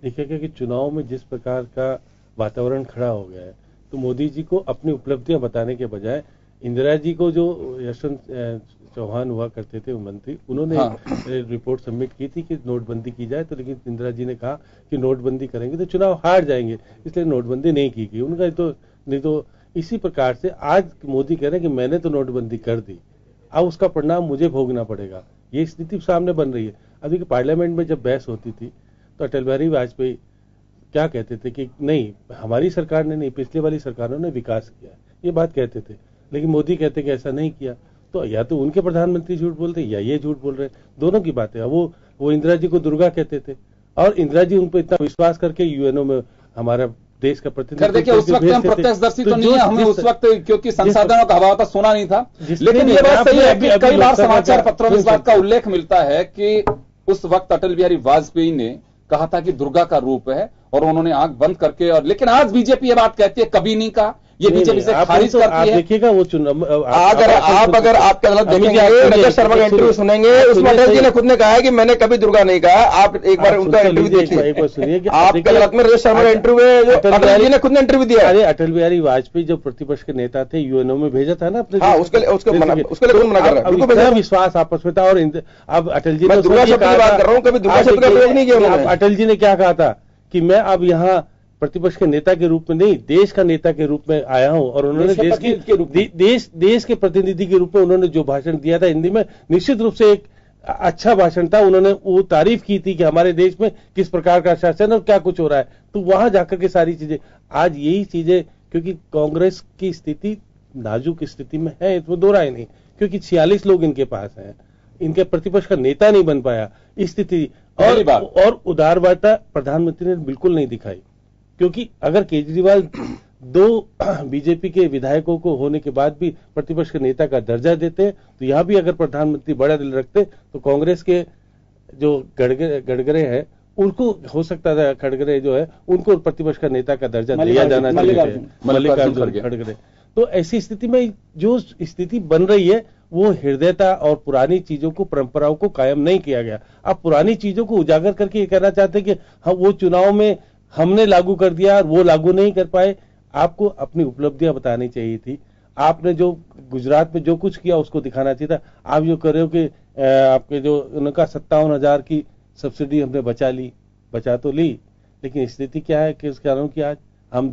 Speaker 5: देखिएगा कि चुनाव में जिस प्रकार का वातावरण खड़ा हो गया है, तो मोदी जी को अपनी उपलब्धियां बताने के बजाय इंदिरा जी को, जो यशवंत चौहान हुआ करते थे मंत्री, उन्होंने रिपोर्ट सबमिट की थी कि नोटबंदी की जाए, तो लेकिन इंदिरा जी ने कहा कि नोटबंदी करेंगे तो चुनाव हार जाएंगे, इसलिए नोटबंदी नहीं की गई। उनका नहीं तो इसी प्रकार से आज मोदी कह रहे हैं कि मैंने तो नोटबंदी कर दी, अब उसका परिणाम मुझे भोगना पड़ेगा, ये स्थिति सामने बन रही है। अभी पार्लियामेंट में जब बहस होती थी तो अटल बिहारी वाजपेयी क्या कहते थे कि नहीं, हमारी सरकार ने नहीं, पिछले वाली सरकारों ने विकास किया, ये बात कहते थे। लेकिन मोदी कहते कि ऐसा नहीं किया, तो या तो उनके प्रधानमंत्री झूठ बोलते या ये झूठ बोल रहे, दोनों की बातें। वो इंदिरा जी को दुर्गा कहते थे और इंदिरा जी उन पर इतना विश्वास करके यूएनओ में हमारा देश का प्रतिनिधित्व।
Speaker 1: देखिए उस वक्त हम प्रत्यक्षदर्शी तो नहीं है, हमें उस वक्त क्योंकि संसाधनों का अभाव था, सुना नहीं था। लेकिन ये बात सही है कि कई बार समाचार पत्रों में इस बात का उल्लेख मिलता है कि उस वक्त अटल बिहारी वाजपेयी ने कहा था कि दुर्गा का रूप है और उन्होंने आंख बंद करके, और लेकिन आज बीजेपी ये बात कहती है कभी नहीं कहा, ये बीजेपी से खारिज करती है।
Speaker 5: देखिएगा वो चुनाव
Speaker 6: अगर आपके मतलब देखेंगे, नजर शर्मा का इंटरव्यू सुनेंगे, उसमें अटल जी ने खुद ने कहा है कि मैंने कभी दुर्गा नहीं कहा। आप एक बार उनका इंटरव्यू देखिए, आपके गलत में नजर शर्मा का इंटरव्यू, अटल जी ने खुद ने इंटरव्यू दिया।
Speaker 5: अरे अटल बिहारी वाजपेयी जो प्रतिपक्ष के नेता थे, यूएनओ में भेजा था ना अपने,
Speaker 6: उसके लिए मना कर रहा है।
Speaker 5: विश्वास आपस में था। और अब अटल जी ने
Speaker 6: दुर्गा शब्द की बात कर रहा हूँ, कभी दुर्गा शब्द का प्रयोग नहीं किया।
Speaker 5: अटल जी ने क्या कहा था कि मैं अब यहाँ प्रतिपक्ष के नेता के रूप में नहीं, देश का नेता के रूप में आया हूं। और उन्होंने देश के प्रतिनिधि के रूप में उन्होंने जो भाषण दिया था हिंदी में, निश्चित रूप से एक अच्छा भाषण था। उन्होंने वो तारीफ की थी कि हमारे देश में किस प्रकार का शासन और क्या कुछ हो रहा है। तो वहां जाकर के सारी चीजें, आज यही चीजें, क्योंकि कांग्रेस की स्थिति नाजुक स्थिति में है, इसमें दो राय नहीं, क्योंकि 46 लोग इनके पास हैं, इनके प्रतिपक्ष का नेता नहीं बन पाया स्थिति। और उदारवार्ता प्रधानमंत्री ने बिल्कुल नहीं दिखाई, क्योंकि अगर केजरीवाल 2 बीजेपी के विधायकों को होने के बाद भी प्रतिपक्ष के नेता का दर्जा देते, तो यहां भी अगर प्रधानमंत्री बड़ा दिल रखते तो कांग्रेस के जो गडकरी है उनको हो सकता था, खड़गरे जो है उनको प्रतिपक्ष का नेता का दर्जा दिया जाना चाहिए, मल्लिकार्जुन खड़गरे। तो ऐसी स्थिति में जो स्थिति बन रही है वो हृदयता और पुरानी चीजों को, परंपराओं को कायम नहीं किया गया। अब पुरानी चीजों को उजागर करके ये कहना चाहते हैं कि हम वो चुनाव में हमने लागू कर दिया और वो लागू नहीं कर पाए। आपको अपनी उपलब्धियां बतानी चाहिए थी। आपने जो गुजरात में जो कुछ किया उसको दिखाना चाहिए था। आप जो कर रहे हो कि आपके जो उनका 57,000 की सब्सिडी हमने बचा तो ली, लेकिन स्थिति क्या है कि किसानों की आज हम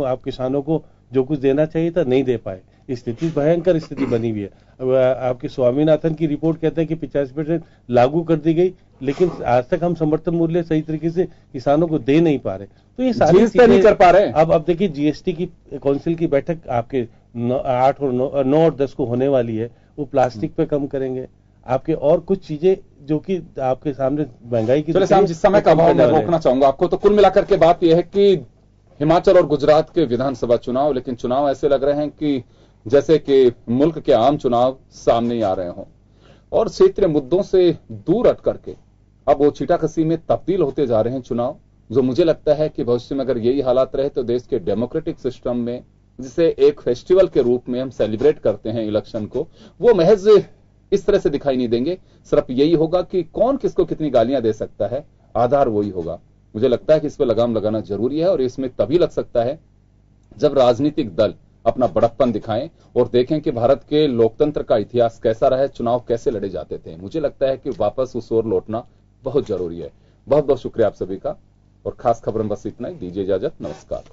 Speaker 5: आप किसानों को जो कुछ देना चाहिए था नहीं दे पाए। स्थिति भयंकर स्थिति बनी हुई है। आपके स्वामीनाथन की रिपोर्ट कहते हैं कि 85% लागू कर दी गई, लेकिन आज तक हम समर्थन मूल्य सही तरीके से किसानों को दे नहीं पा रहे। तो ये सारी चीजें नहीं कर पा रहे। अब देखिए जीएसटी की काउंसिल की बैठक आपके 8 और 9 और 10 को होने वाली है। वो प्लास्टिक पे कम करेंगे, आपके और कुछ चीजें जो कि आपके सामने महंगाई की।
Speaker 1: जिस समय का अभाव मैं रोकना चाहूंगा आपको, तो कुल मिलाकर के बात यह है कि हिमाचल और गुजरात के विधानसभा चुनाव, लेकिन चुनाव ऐसे लग रहे हैं कि जैसे कि मुल्क के आम चुनाव सामने आ रहे हों और क्षेत्रीय मुद्दों से दूर हट करके अब वो छीटाकसी में तब्दील होते जा रहे हैं चुनाव, जो मुझे लगता है कि भविष्य में अगर यही हालात रहे तो देश के डेमोक्रेटिक सिस्टम में, जिसे एक फेस्टिवल के रूप में हम सेलिब्रेट करते हैं इलेक्शन को, वो महज इस तरह से दिखाई नहीं देंगे। सिर्फ यही होगा कि कौन किसको कितनी गालियां दे सकता है, आधार वही होगा। मुझे लगता है कि इस पर लगाम लगाना जरूरी है और इसमें तभी लग सकता है जब राजनीतिक दल अपना बड़प्पन दिखाएं और देखें कि भारत के लोकतंत्र का इतिहास कैसा रहा है, चुनाव कैसे लड़े जाते थे। मुझे लगता है कि वापस उस ओर लौटना बहुत जरूरी है। बहुत बहुत शुक्रिया आप सभी का, और खास खबर में बस इतना ही। दीजिए इजाजत, नमस्कार।